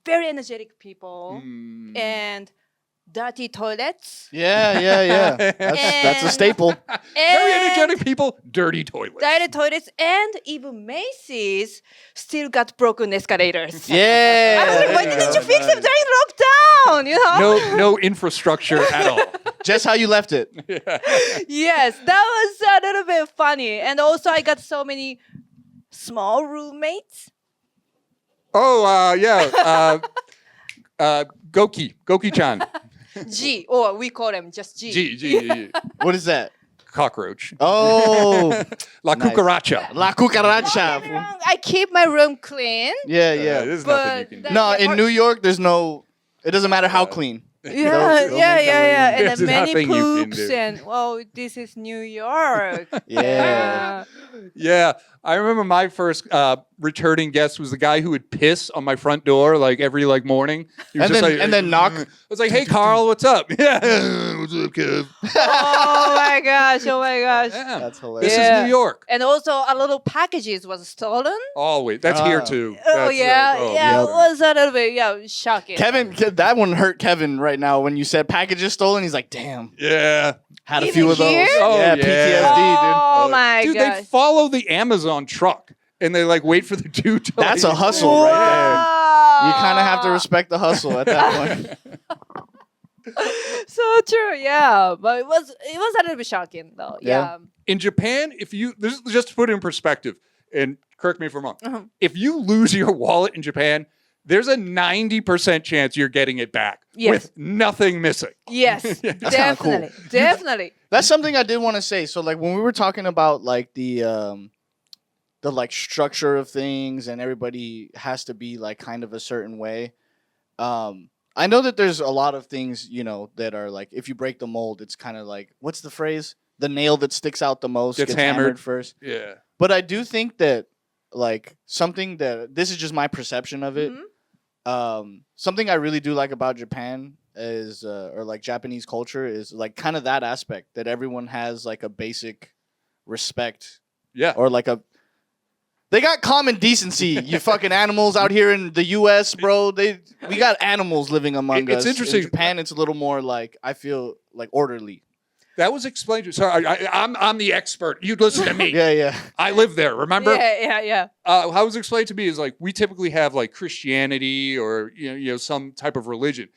very energetic people Mm. and dirty toilets. Yeah. That's a And- staple. Very and energetic people, dirty toilets. dirty toilets, and even Macy's still got broken escalators. Yeah. I was like, why there didn't go. you fix them during lockdown? No infrastructure at all. Just how you left it. Yes, that was a little bit funny. And also, I got so many small roommates. Oh, yeah. Goki-chan. G, or we call them just G. G. What is that? Cockroach. Oh, La Nice. cucaracha. La Don't get me cucaracha. wrong, I keep my room clean. Yeah, yeah. There's But nothing you can do. that- No, Yeah, in or- New York, there's no. It doesn't matter how clean. Yeah, They'll yeah, make yeah, that yeah. way. And There's then many nothing you can poops do. and this is New York. Yeah. Yeah, I remember my first returning guest was the guy who would piss on my front door like every morning. He was And then knock. I was like, "Hey, Carl, what's up?" Yeah, what's up, Kev? Oh my gosh! Oh my gosh! Yeah. That's This hilarious. Yeah. is New York. And also, a little packages was stolen. Always. That's here Ah. too. Oh That's, yeah, oh, yeah. yeah. It was a little bit shocking. That one hurt Kevin right now when you said packages stolen. He's like, damn, Yeah. had a Even few of those. here? Oh, yeah, yeah. PTSD, Oh my Dude, gosh! they follow the Amazon truck and they wait for the dude to. That's a hustle right there. You kind of have to respect the hustle at that point. So true, yeah. But it was a little bit shocking though. Yeah. Yeah. In Japan, this is just to put it in perspective, and correct me if I'm wrong. Uh-huh. If you lose your wallet in Japan, there's a 90% chance you're getting it back Yes. with nothing missing. Yes, kinda cool. definitely, definitely. That's something I did want to say. So, when we were talking about the structure of things, and everybody has to be kind of a certain way. I know that there's a lot of things that are if you break the mold, it's kind of what's the phrase? The nail that sticks out the most Gets gets hammered. hammered first. Yeah. But I do think that something that this is just my perception of it. Mhm. Something I really do like about Japan is or Japanese culture is kind of that aspect that everyone has a basic respect Yeah. or they got common decency. You fucking animals out here in the U.S., bro. We got animals living among us. It's interesting. In Japan, it's a little more I feel orderly. That was explained to. Sorry, I'm the expert. You listen to me. Yeah. I live there. Remember? Yeah. How it was explained to me is we typically have Christianity or some type of religion.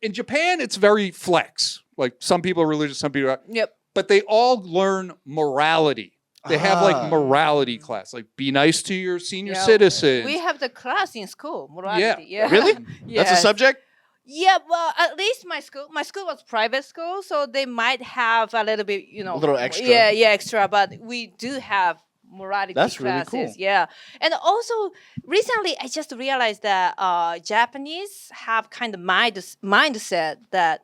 In Japan, it's very flex. Some people are religious, some people are, Yep. but they all learn morality. They have Ah. morality class, be nice to your senior Yeah. citizens. We have the class in school, morality. Yeah. Really? Yes. That's a subject? Yeah, well, at least my school was private school, so they might have a little bit, A little extra. Yeah, extra, but we do have morality That's really classes. cool. Yeah, and also recently I just realized that Japanese have kind of mindset that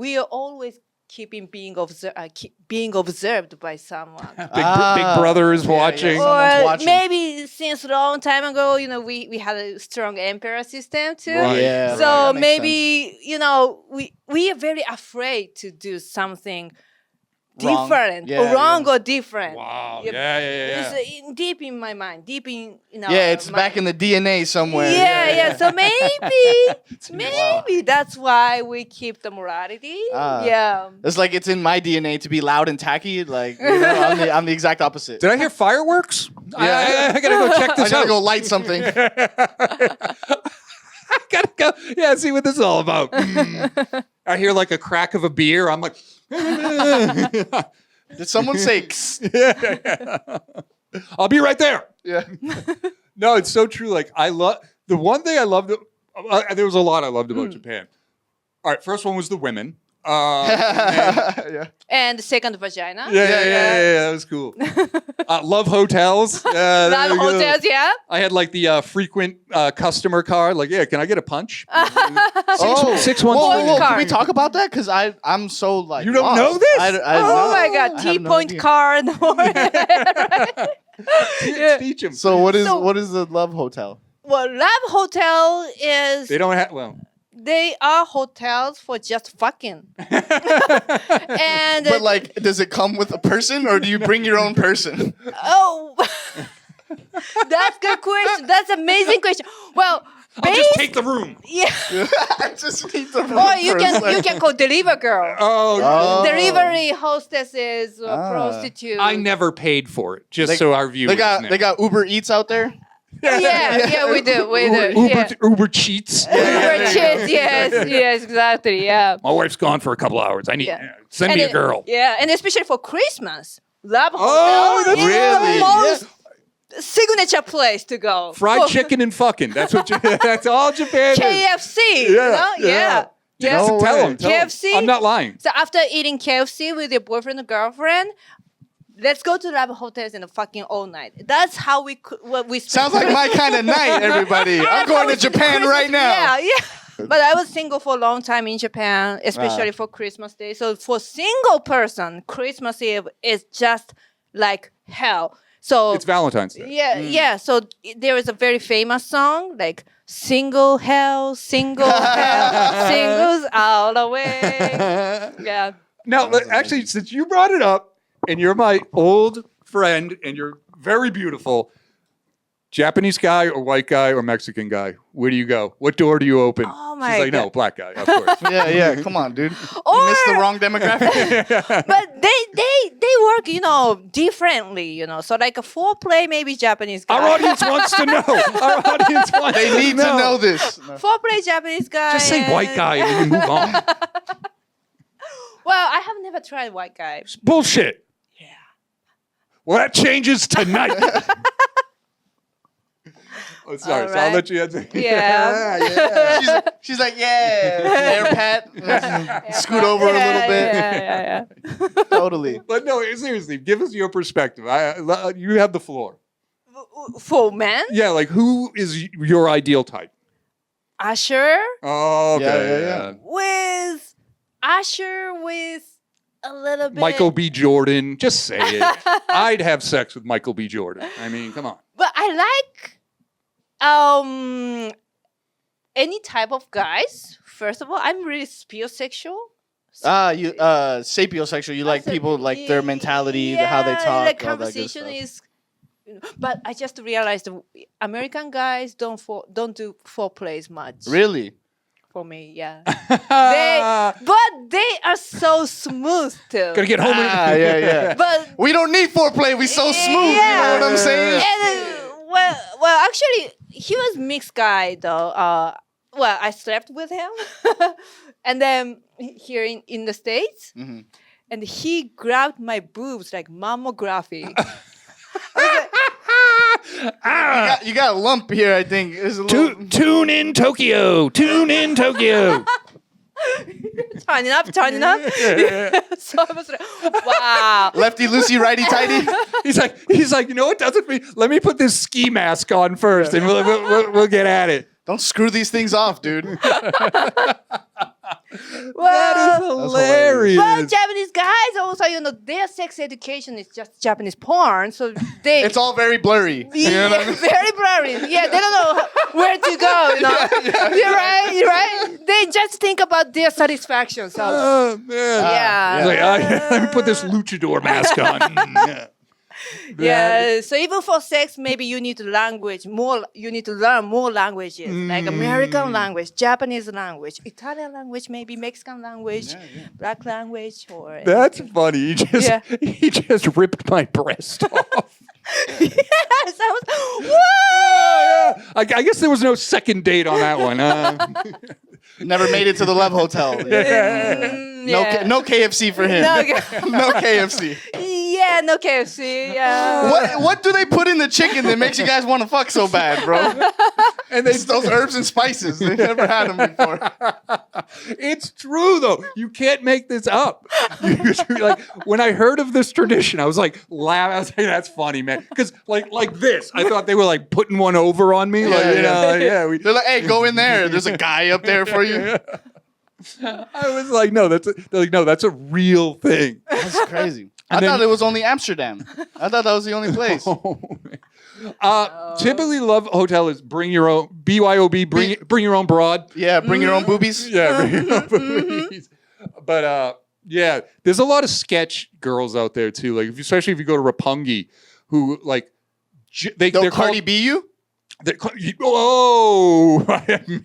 we are always being observed by someone. Big Brother is yeah, yeah. watching. Someone's Or watching. maybe since a long time ago, we had a strong emperor system too. Right. Yeah. So that makes maybe we are very afraid to do something Wrong. different Yeah, or wrong yeah. or different. Wow. Yep. Yeah. It's deep in my mind, deep in Yeah, it's back in the DNA somewhere. yeah. So maybe Wow. that's why we keep the morality. Ah. Yeah. It's it's in my DNA to be loud and tacky. I'm the exact opposite. Did I hear fireworks? Yeah. I gotta go check I this gotta out. go light something. I gotta go. Yeah, see what this is all about. I hear a crack of a beer. I'm like, Did someone say? "Kss"? yeah. I'll be right there. Yeah. No, it's so true. I love the one thing I love There was a lot I loved about Mm. Japan. All right, first one was the women. Yeah. And the second vagina. Yeah, that was cool. Love hotels. Love there you go. hotels, yeah. I had like the frequent customer card. Like, yeah, can I get a punch? Oh, 613. whoa, card. can we talk about that? Because I'm so like You don't lost. know this? I Oh no. my God, I have no T-point idea. card. Yeah. Teach 'em. So what is So- what is the love hotel? Well, love hotel is They don't have. Well, they are hotels for just fucking. And But like, does it come with a person, or do you bring your own person? oh, that's good question. That's amazing question. Well, I'll just take the room. yeah. I just need the room Or you for a can second. call deliver girl. Oh, Delivery hostesses or Ah. prostitutes. I never paid for it. Just They- so our viewers know. They got Uber Eats out there. Yeah, we do. Uber cheats. Uber cheats, yes, exactly, yeah. My wife's gone for a couple hours. I need Yeah. send And me a it- girl. Yeah, and especially for Christmas. Love Oh, Hotel that's is really- the most signature place to go. Fried For chicken and fucking. That's what. That's all Japan is. KFC, Yeah, you know? yeah. Yeah. No Tell way. them. KFC? I'm not lying. So after eating KFC with your boyfriend or girlfriend, let's go to Love Hotels and fucking all night. That's how we Sounds like my kind of night, everybody. I'm going to Japan right now. Yeah. But I was single for a long time in Japan, especially for Christmas Day. So for single person, Christmas Eve is just like hell. So It's Valentine's Day. yeah. So there is a very famous song like "Single Hell, Single Hell, Singles All the Way." Yeah. Now, actually, since you brought it up, and you're my old friend, and you're very beautiful, Japanese guy or white guy or Mexican guy, where do you go? What door do you open? Oh my She's like, no, God. black guy, of course. Yeah. Come on, dude. Or- You missed the wrong demographic. But they work, differently, So like a foreplay, maybe Japanese guy. Our audience wants to know. Our audience wants They need to know this. Foreplay Japanese guy. Just say white and- guy and we move on. Well, I have never tried white guy. It's bullshit. Yeah. Well, that changes tonight. Oh, sorry. All So I'll right. let you answer. Yeah. She's like, yeah, air pat, scoot over a little bit. Yeah. Totally. But no, seriously, give us your perspective. You have the floor. For men, Yeah, like who is your ideal type? Usher Oh, okay. Yeah. with Usher with a little bit. Michael B. Jordan. Just say it. I'd have sex with Michael B. Jordan. I mean, come on. But I like any type of guys. First of all, I'm really spiosexual. You sapiosexual. You like people like their mentality, how they talk, the all that good conversation stuff. is. But I just realized American guys don't do foreplays much. Really? For me, yeah. But they are so smooth too. Gotta get home. Yeah. But We don't need foreplay. We so smooth. Yeah. You know what I'm saying? and, well, actually, he was mixed guy though. Well, I slept with him, and then here in the States, Mhm. and he grabbed my boobs like mammography. You got a lump here, I think. There's a little... Tune in Tokyo. Tune in Tokyo. turning up. So I was like, wow. Lefty loosey, righty tighty. He's like, you know what does it for me? Let me put this ski mask on first, and we'll get at it. Don't screw these things off, dude. Well, Hilarious. but Japanese guys also, their sex education is just Japanese porn, so they It's all very blurry. You know what I mean? very blurry. Yeah, they don't know where to go. You're right. They just think about their satisfaction. So Oh man. yeah, He's like, let me put this luchador mask on. yeah. So even for sex, maybe you need to You need to learn more languages, like American language, Japanese language, Italian language, maybe Mexican language, black language, or That's funny. Yeah. He just ripped my breast off. yes, I was. What? I guess there was no second date on that one. Never made it to the Love Hotel. Yeah. No KFC for him. No KFC. Yeah, no KFC. Yeah. What do they put in the chicken that makes you guys want to fuck so bad, bro? And they It's those herbs and spices. They never had them before. It's true though. You can't make this up. Like when I heard of this tradition, I was like, laugh. I was like, that's funny, man. Because like this, I thought they were like putting one over on me. Like, They're like, hey, go in there. There's a guy up there for you. I was like, no, that's a real thing. That's crazy. I thought it was only Amsterdam. I thought that was the only place. Typically, Love Hotel is bring your own BYOB. Bring your own broad. Yeah, bring your own boobies. Yeah, bring your own boobies. But yeah, there's a lot of sketch girls out there too. Like especially if you go to Roppongi, who like they're Cardi called, B you? Oh,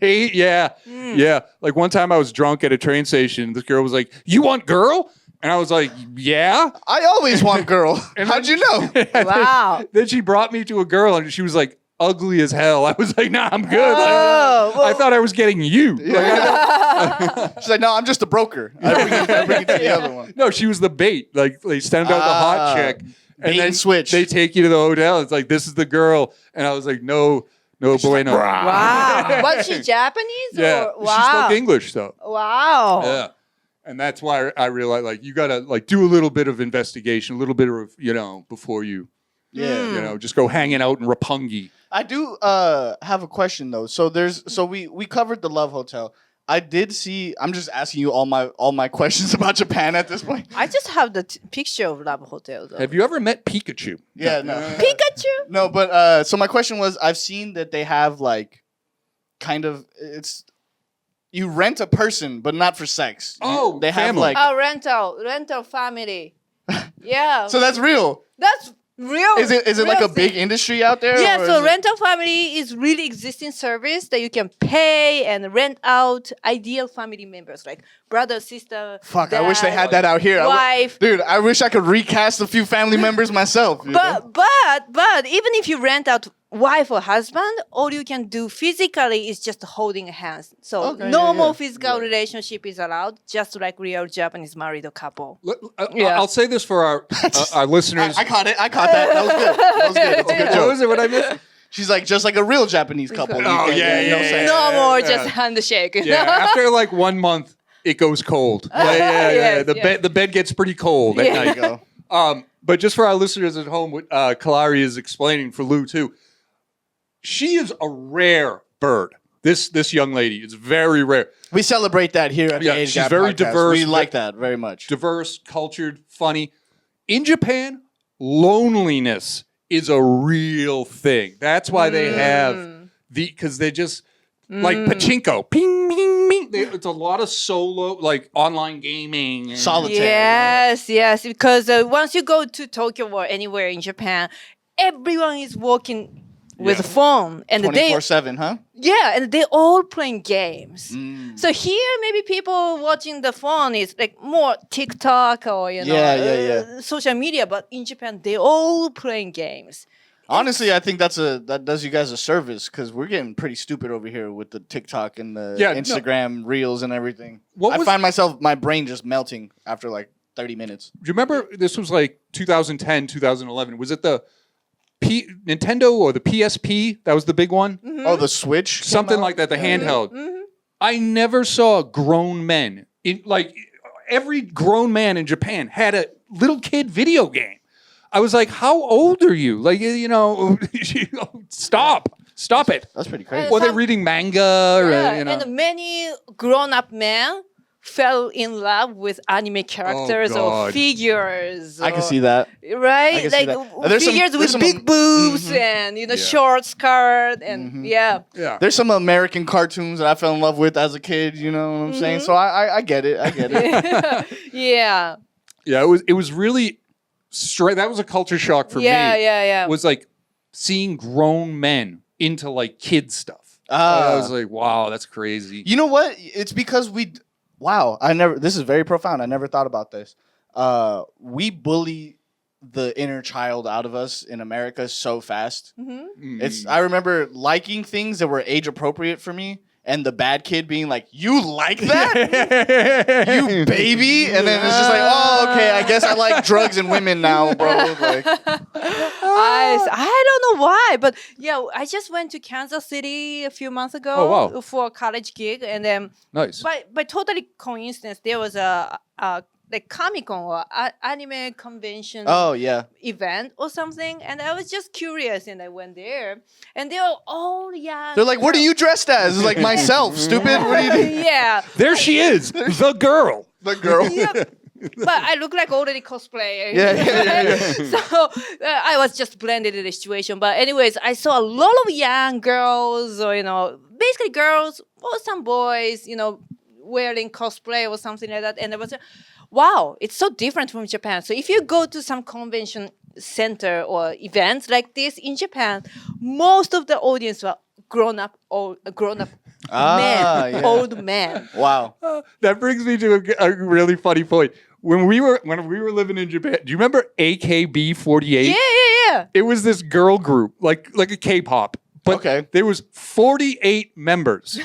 mate, yeah. Like one time I was drunk at a train station. This girl was like, "You want girl?" And I was like, "Yeah." I always want girl. How'd you know? Wow. Then she brought me to a girl, and she was like ugly as hell. I was like, "Nah, I'm good." I thought I was getting you. She's like, no, I'm just a broker. I bring you to the other one. No, she was the bait. Like they send out the hot chick, and Bait then and switch. They take you to the hotel. It's like, this is the girl, and I was like, no, boy, no. Wow. Was she Japanese? Yeah, Or? Wow. she spoke English though. Wow. Yeah. And that's why I realized, like, you gotta like do a little bit of investigation, a little bit of before you, just go hanging out in Roppongi. I do have a question though. So we covered the Love Hotel. I did see. I'm just asking you all my questions about Japan at this point. I just have the picture of Love Hotel though. Have you ever met Pikachu? Yeah, no. Pikachu? No, but so my question was, I've seen that they have like, kind of you rent a person, but not for sex. Oh, they have family. like. Oh, rental family. Yeah. So that's real. That's real. Is it real like a thing. big industry out there? Yeah, or so is it- rental family is really existing service that you can pay and rent out ideal family members like brother, sister. Fuck, dad, I wish they had that out here. Wife. Dude, I wish I could recast a few family members myself. you know? But even if you rent out wife or husband, all you can do physically is just holding hands. So Okay, no yeah, more yeah. physical relationship is allowed, just like real Japanese married couple. Yeah. I'll say this for our listeners. I caught it. I caught that. That was good. That was good. That's a good What joke. was it? What I missed? She's like, just like a real Japanese couple. You Oh, can't- yeah, you know what I'm yeah, saying? No more yeah. just handshake. Yeah, after like 1 month, it goes cold. Yeah. Yes, yes. The bed gets pretty cold at Yeah. There night. you go. But just for our listeners at home, what Kilara is explaining for Lou too, she is a rare bird. This young lady is very rare. We celebrate that here at Yeah, the Age she's Gap very Podcast. diverse. We like that very much. Diverse, cultured, funny. In Japan, loneliness is a real thing. That's why they have because they just like pachinko, ping, ping, ping. It's a lot of solo, like online gaming. And, Solitaire. Yes, because once you go to Tokyo or anywhere in Japan, everyone is walking with a phone, and they 24/7, huh? and they all playing games. Mm. So here, maybe people watching the phone is like more TikTok or social media, but in Japan they all playing games. Honestly, I think that does you guys a service because we're getting pretty stupid over here with the TikTok and the Instagram reels and everything. I find my brain just melting after like 30 minutes. Do you remember this was like 2010, 2011? Was it the Nintendo or the PSP? That was the big one? Mm-hmm. Oh, the Switch? Something like that, the handheld. I never saw grown men. Every grown man in Japan had a little kid video game. I was like, how old are you? Like, stop it. That's pretty crazy. Or they're reading manga. And many grown-up men fell in love with anime characters or God. I figures. can see that. Right? I can see Like that. There's figures there's with big boobs and short skirt and Yeah. There's some American cartoons that I fell in love with as a kid, you know what I'm saying? So I get it. I get it. Yeah. Yeah, it was really straight. That was a culture shock for me. Yeah. Was like seeing grown men into like kid stuff. I was like, wow, that's crazy. You know what? It's because this is very profound. I never thought about this. We bully the inner child out of us in America so fast. I remember liking things that were age appropriate for me, and the bad kid being like, "You like that? You baby?" And then it's just like, "Oh, okay. I guess I like drugs and women now, bro." Like, I don't know why, but yeah, I just went to Kansas City a few months ago Oh, wow. for a college gig, and then Nice. by totally coincidence, there was a like Comic-Con or anime convention Oh yeah. event or something, and I was just curious, and I went there, and they were all young. They're like, "What are you dressed as?" It's like myself, stupid. What do you do? Yeah, There she is, the girl. The girl. yeah. But I look like already cosplayer. Yeah. So I was just blended in the situation. But anyways, I saw a lot of young girls, or basically girls or some boys, wearing cosplay or something like that, and I was. Wow, it's so different from Japan. So if you go to some convention center or events like this in Japan, most of the audience were grown up men, Yeah. old men. Wow. That brings me to a really funny point. When we were living in Japan, do you remember AKB48? Yeah. It was this girl group, like a K-pop. But Okay. there was 48 members,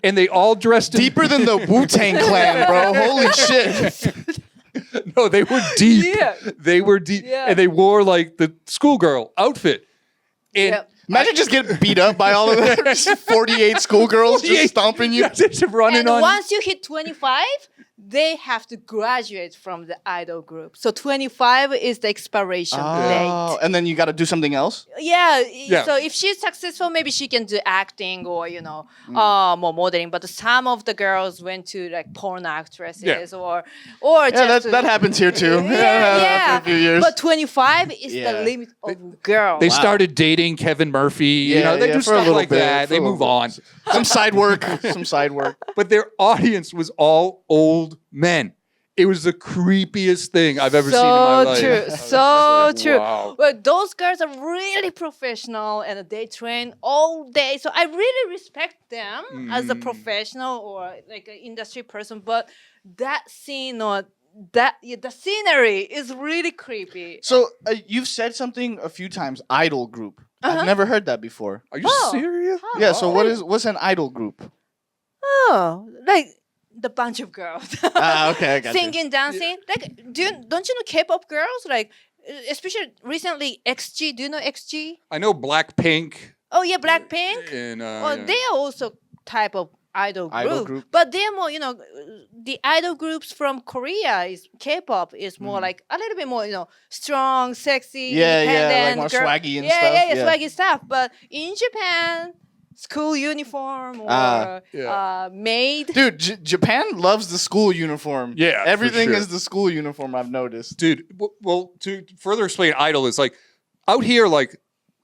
and they all dressed in Deeper than the Wu-Tang Clan, bro. Holy shit. No, they were deep. Yeah. They were deep, Yeah. and they wore like the schoolgirl outfit. And Yep. Imagine just getting beat up by all of them. Just 48 schoolgirls 48 just stomping you. just running And on. once you hit 25, they have to graduate from the idol group. So 25 is the expiration Oh, date. and then you got to do something else? Yeah, Yeah. so if she's successful, maybe she can do acting or Mm. more modeling. But some of the girls went to like porn actresses Yeah. or Yeah, just that happens here too. Yeah. After a few years. But 25 is Yeah. the limit of girls. They started dating Kevin Murphy. Yeah, they yeah, do for a stuff little like bit, that. for They a move little on. bit. Some side work. Some side work. But their audience was all old men. It was the creepiest thing I've ever seen in my life. True, I was so like, true. wow. Well, those girls are really professional and they train all day. So I really respect them as a Mm. professional or like an industry person. But that scene or the scenery is really creepy. So you've said something a few times, idol group. I've never heard that before. Are you Oh. serious? Oh. Yeah, so what's an idol group? Oh, like the bunch of girls. Okay, I got you. Singing, dancing. Like, don't you know K-pop girls? Like, especially recently, XG. Do you know XG? I know Blackpink. Oh yeah, Blackpink. And, Well, yeah. they are also type of idol Idol group, group. but they're more, the idol groups from Korea is K-pop is more like a little bit more, strong, sexy, Yeah, like independent more girl. swaggy and yeah, stuff. Yeah, Yeah. swaggy stuff. But in Japan, school uniform or Yeah. maid. Dude, Japan loves the school uniform. Yeah, for Everything sure. is the school uniform, I've noticed. Dude, well, to further explain idol is like out here, like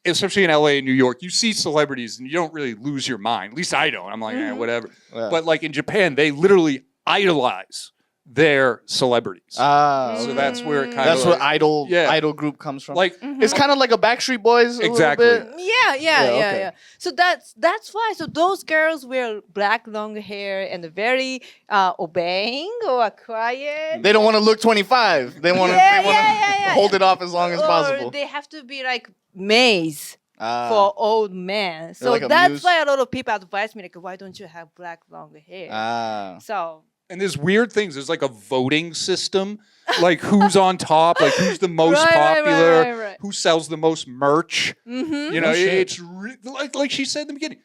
especially in LA and New York, you see celebrities and you don't really lose your mind. At least I don't. I'm like, whatever. Yeah. But like in Japan, they literally idolize their celebrities. So that's where it kind That's of what idol Yeah. idol group comes from. like. It's kind of like a Backstreet Boys. Exactly. A little bit. Yeah. okay. So that's why. So those girls wear black long hair and very obeying or quiet. They don't want to look 25. They want to Yeah. hold it off as long as Or possible. they have to be like maids Ah. for old men. So like a that's muse. why a lot of people advise me like, why don't you have black long hair? So And there's weird things. There's like a voting system, like who's on top, like who's the most Right. popular, who sells the most merch. mm-hmm. You know, Oh, shit. it's like she said in the beginning.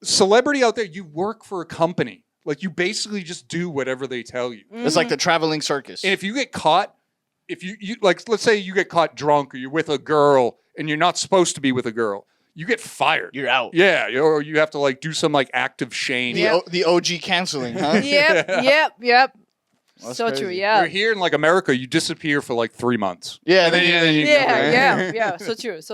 Celebrity out there, you work for a company. Like you basically just do whatever they tell you. It's like the traveling circus. And if you get caught, if you like, let's say you get caught drunk or you're with a girl and you're not supposed to be with a girl, you get fired. You're out. Yeah, or you have to like do some like act of shame. The OG canceling, huh? Yep. That's So crazy. true. You're Yeah. here in like America, you disappear for like 3 months. Yeah, And then you Yeah. So true. It's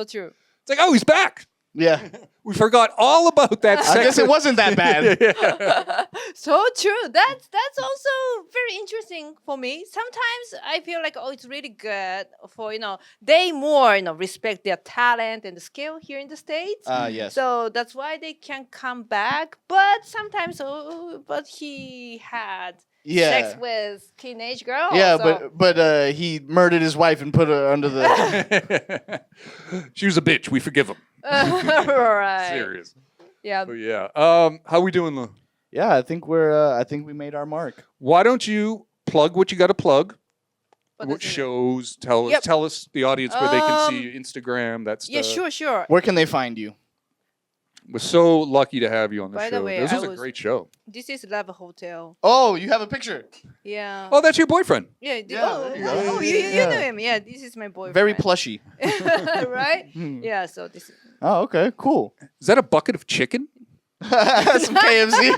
like, oh, he's back. Yeah. We forgot all about that. I guess it wasn't that bad. So true. That's also very interesting for me. Sometimes I feel like it's really good for they more respect their talent and skill here in the States. Yes. So that's why they can come back. But sometimes, but he had sex with teenage girls. Yeah, so. but he murdered his wife and put her under the. She was a bitch. We forgive him. Right. Serious. Yeah. But yeah. How we doing, Lou? Yeah, I think we made our mark. Why don't you plug what you got to plug, What shows? Tell Yep. tell us the audience where they can see Instagram. That stuff. Yeah, sure. Where can they find you? We're so lucky to have you on the By show. the way, This I was a was- great show. This is Love Hotel. Oh, you have a picture. Yeah. Oh, that's your boyfriend. Yeah. Yeah, Oh, there you go. oh, you Yeah. know him. Yeah, this is my boyfriend. Very plushy. right? Hmm. Yeah. So this. Oh, okay, cool. Is that a bucket of chicken? Some KFC.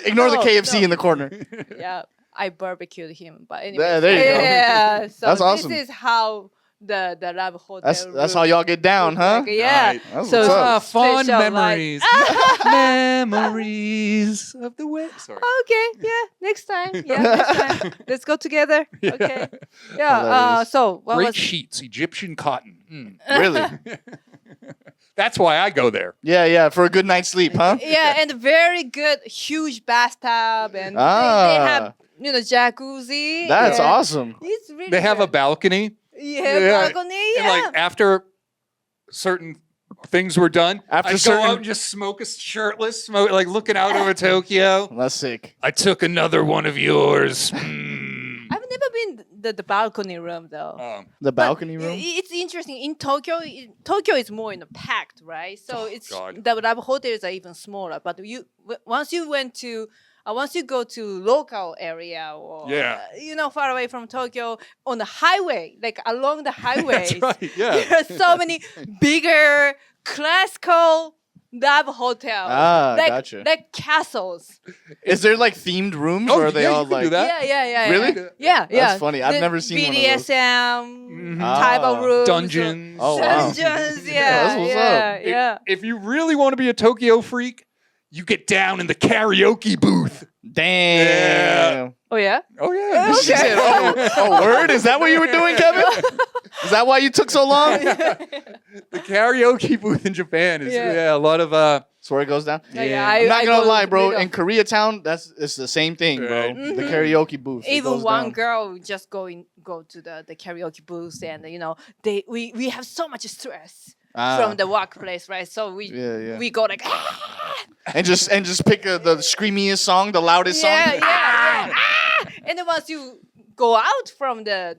Ignore the No, KFC no. in the corner. Yeah, I barbecued him. But anyway. There you go. Yeah. So That's awesome. This is how the Love Hotel. That's how y'all get down, huh? Yeah. Right. That's So what's up. Fond special, like- memories. Memories of the way. Sorry. Okay, yeah, next time. Yeah, next time. Let's go together. Yeah. Okay. Yeah. Hilarious. So what Great was sheets, Egyptian cotton. Really? That's why I go there. Yeah, for a good night's sleep, huh? yeah, and very good huge bathtub and they Ah. have jacuzzi. That's yeah. awesome. It's really They have a good. balcony, yeah, balcony. and Yeah. like after certain things were done, After I'd go certain- out and just smoke a shirtless, smoke like looking out over Tokyo. That's sick. I took another one of yours. I've never been the balcony room though. The But balcony room. It's interesting. In Tokyo, Tokyo is more packed, right? So it's God. the lab hotels are even smaller. But once you go to local area or Yeah. far away from Tokyo on the highway, like along the highways, That's right. Yeah. there are so many bigger classical lab hotels, Ah, gotcha. like castles. Is there like themed rooms, Oh, or are they yeah, all you can like? do that. Yeah. Really? Yeah. That's funny. I've The never seen one of those. BDSM Mhm. type of Ah. rooms. Dungeons. Oh, wow. Dungeons, Yeah, yeah, that's what's up. yeah. If you really want to be a Tokyo freak, you get down in the karaoke booth. Damn. Oh yeah. Oh yeah. She said, oh, word? Is that what you were doing, Kevin? Is that why you took so long? The karaoke booth in Japan is Yeah. a lot of That's where it goes down. Yeah. I'm not gonna lie, bro. middle. In Koreatown, it's the same thing, bro. Right. The Mhm. karaoke booth. it Even goes one down. girl just go to the karaoke booth, and we have so much stress from the workplace, right? So Yeah. we go like and just pick the screamiest song, the loudest song. yeah. And then once you go out from the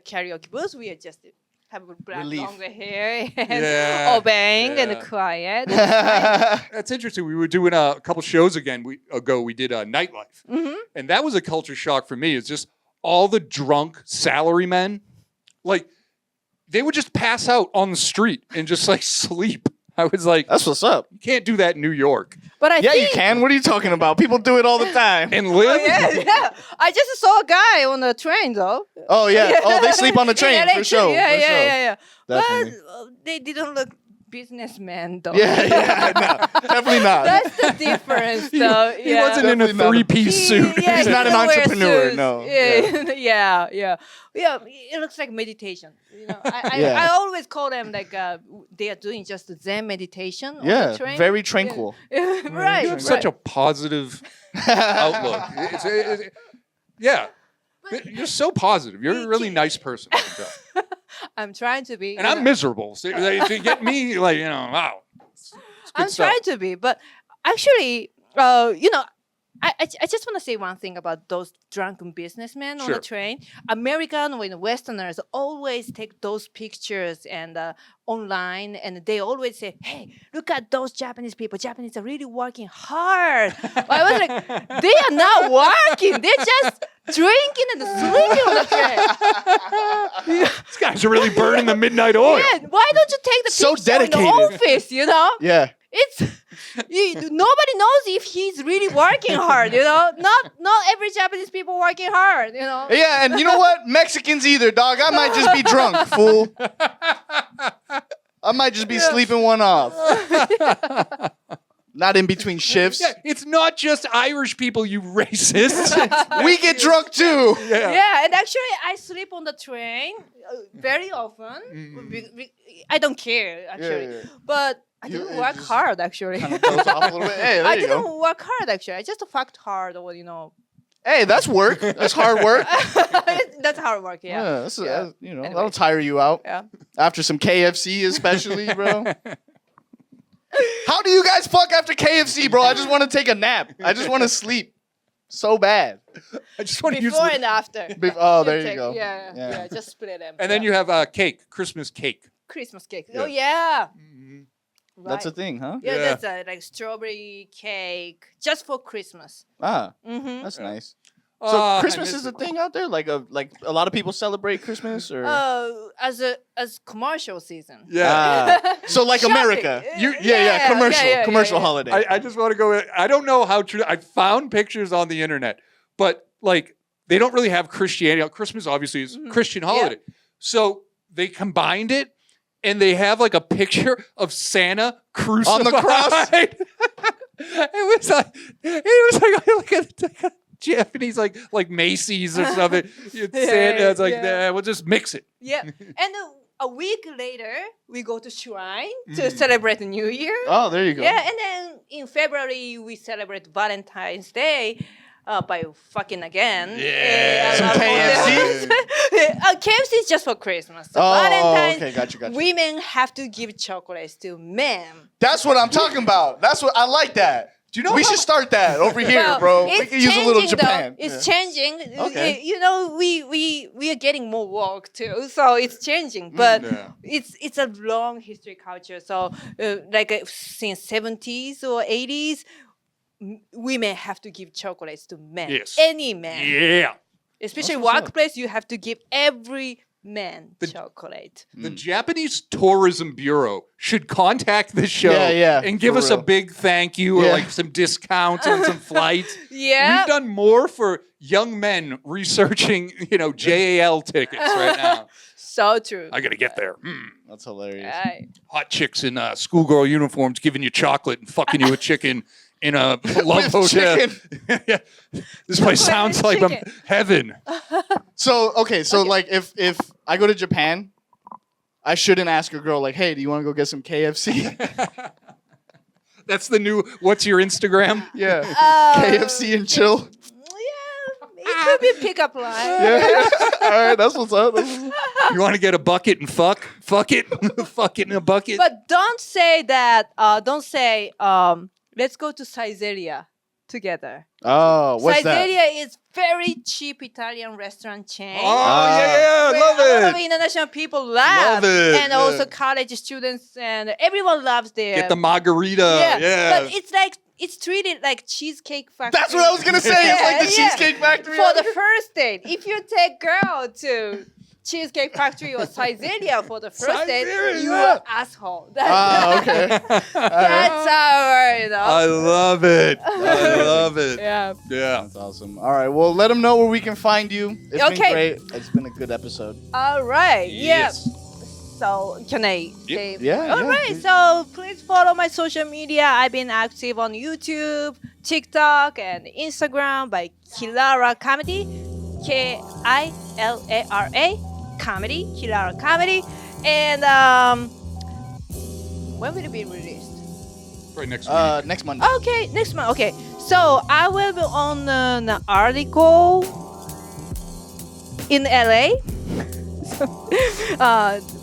karaoke booth, we are just have black Relief. longer hair and Yeah, obeying and yeah. quiet. That's interesting. We were doing a couple shows ago. We did nightlife, Mhm. and that was a culture shock for me. It's just all the drunk salarymen, like they would just pass out on the street and just like sleep. I was like, That's what's up. you can't do that in New York But I Yeah, think you can. What are you talking about? People do it all the time. and live. yeah. I just saw a guy on the train though. Oh yeah. Oh, they sleep on the train Yeah, for sure. Yeah, for sure. yeah. Definitely. But they didn't look businessmen though. Yeah, no, definitely not. That's the difference, though. He wasn't in a Definitely not a- three-piece suit. Yeah, He's he not an don't wear entrepreneur, suits. no. Yeah. It looks like meditation. I Yeah. always call them like they are doing just Zen meditation. On Yeah, the train. very tranquil. right. You have such a positive outlook. Yeah. You're so positive. You're a really nice person. I can tell. I'm trying to be. And I'm miserable. So to get me, like, wow. It's good I'm stuff. trying to be, but actually, I just want to say one thing about those drunken businessmen on Sure. the train. American or Westerners always take those pictures and online, and they always say, "Hey, look at those Japanese people. Japanese are really working hard." But I was like, they are not working. They're just drinking and sleeping on the train. These guys are really burning the midnight oil. Yeah, why don't you take the So picture in the dedicated. office? Yeah. It's nobody knows if he's really working hard. Not every Japanese people working hard. Yeah, and you know what? Mexicans either, dog. I might just be drunk, fool. I might just be sleeping one off. Not in between shifts. Yeah, it's not just Irish people, you racists. We get drunk too. Yeah, and actually, I sleep on the train very often. I don't care actually, yeah. but I You- didn't it work just hard actually. Kind of goes off a little bit. Hey, there I you didn't go. work hard actually. I just fucked hard, or Hey, that's work. That's hard work. That's hard work. Yeah. that's, Yeah. That'll Anyway. tire you out. Yeah. After some KFC, especially, bro. How do you guys fuck after KFC, bro? I just want to take a nap. I just want to sleep. so bad. I just want to use Before and after. Oh, there you take- go. Yeah, just split them. And then you have cake, Christmas cake. Christmas cake. Yeah. Oh yeah. Right. That's a thing, huh? Yeah, Yeah. that's like strawberry cake just for Christmas. Ah, Mm-hmm. that's nice. Oh, So I Christmas miss is a it. thing out there. Like a lot of people celebrate Christmas, or As commercial season. Yeah. so like Shopping. America. Yeah, Commercial yeah. holiday. I just want to go. I don't know how true. I found pictures on the internet, but like they don't really have Christianity. Christmas obviously is Mhm. Christian holiday, so they combined it, and they have like a picture of Santa crucified On the cross? it was like a Japanese like Macy's or something. Santa, it's like yeah. nah, we'll just mix it. Yeah. And a week later, we go to shrine to celebrate the New Year. Oh, there you go. Yeah, and then in February we celebrate Valentine's Day by fucking again. Yeah. Some KFC? KFC is just for Christmas. So Oh, Valentine's, okay, gotcha. women have to give chocolates to men. That's what I'm talking about. That's what I like. That. Do you know we how- should start that over here, Well, bro. We it's can use a little changing, Japan. though. It's changing. Okay. You know, we are getting more woke too, so it's changing. But Yeah. it's a long history culture. So since 70s or 80s, women have to give chocolates to men. Yes. Any man. Yeah. Especially That's what's up. workplace, you have to give every man The- chocolate. The Japanese Tourism Bureau should contact the show Yeah, and give for us a real. big thank you or Yeah. like some discounts on some flights. Yeah. We've done more for young men researching, JAL tickets right now. So true. I gotta get there. That's hilarious. Right. Hot chicks in schoolgirl uniforms giving you chocolate and fucking you with chicken in a love With hotel. chicken. Yeah. This place sounds like chicken. heaven. So like if I go to Japan, I shouldn't ask a girl like, "Hey, do you want to go get some KFC?" That's the new. What's your Instagram? Yeah, Uh, KFC and chill. Yeah, it could be a pickup line. Yeah, all right, that's what's up. That's what's up. You want to get a bucket and fuck? Fuck it. Fuck it in a bucket. But don't say that. Don't say, let's go to Caesarea together. Oh, what's that? Caesarea is very cheap Italian restaurant chain. Oh, yeah, where a lot love of it. international people love, Love it, and also yeah. college students, and everyone loves there. Get the margarita. Yeah. But it's like it's treated like Cheesecake Factory. That's what I was gonna say. It's like the Yeah. Cheesecake Factory. For the first date. If you take girl to Cheesecake Factory or Caesarea for the first date, Caesarea. you are asshole. Ah, okay. That's our, I love it. I love it. Yeah. Yeah. That's awesome. All right, well, let them know where we can find you. It's been Okay. great. It's been a good episode. All right. Yes. Yeah. So can I say? Yeah, All yeah, right. please. So please follow my social media. I've been active on YouTube, TikTok, and Instagram by Kilara Comedy, Kilara Comedy, Kilara Comedy, and when will it be released? Right next week. Next Monday. Okay, next month. Okay, so I will be on an article in LA,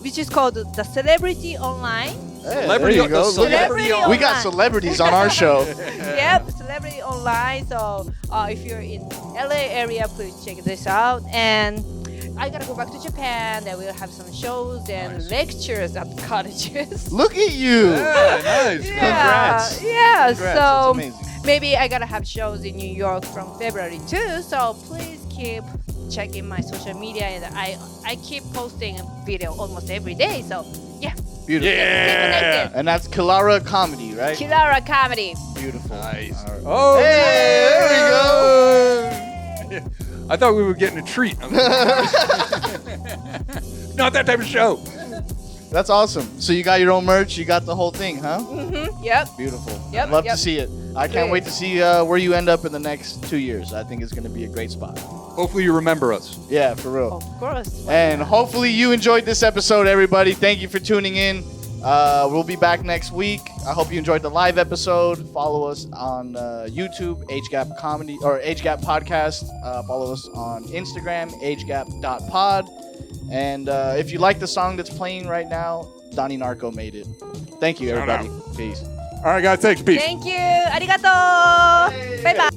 which is called The Celebrity Online. Hey, Celebrity- there you go. the Look at- Celebrity we got Online. celebrities on our show. Yep, Celebrity Online. So if you're in LA area, please check this out. And I gotta go back to Japan. Then we'll have some shows and Nice. lectures at colleges. Look at you. Yeah, nice. Congrats. Yeah. Congrats. That's So amazing. maybe I gotta have shows in New York from February too. So please keep checking my social media, and I keep posting a video almost every day. So yeah, Beautiful. stay Yeah. connected. And that's Kilara Comedy, right? Kilara Comedy. Beautiful. Nice. All right. Oh, Hey, there we go. I thought we were getting a treat. Not that type of show. That's awesome. So you got your own merch. You got the whole thing, huh? Mm-hmm. Yep. Beautiful. Yep, Love yep. to see it. I can't Great. wait to see where you end up in the next 2 years. I think it's going to be a great spot. Hopefully you remember us. Yeah, for real. Of course. And hopefully you enjoyed this episode, everybody. Thank you for tuning in. We'll be back next week. I hope you enjoyed the live episode. Follow us on YouTube, AgeGap Comedy or AgeGap Podcast. Follow us on Instagram, agegap.pod. And if you like the song that's playing right now, Donnie Narco made it. Thank you, Shout everybody. Peace. All right, guys. Thanks. Peace. Thank you. Arigato. Bye bye.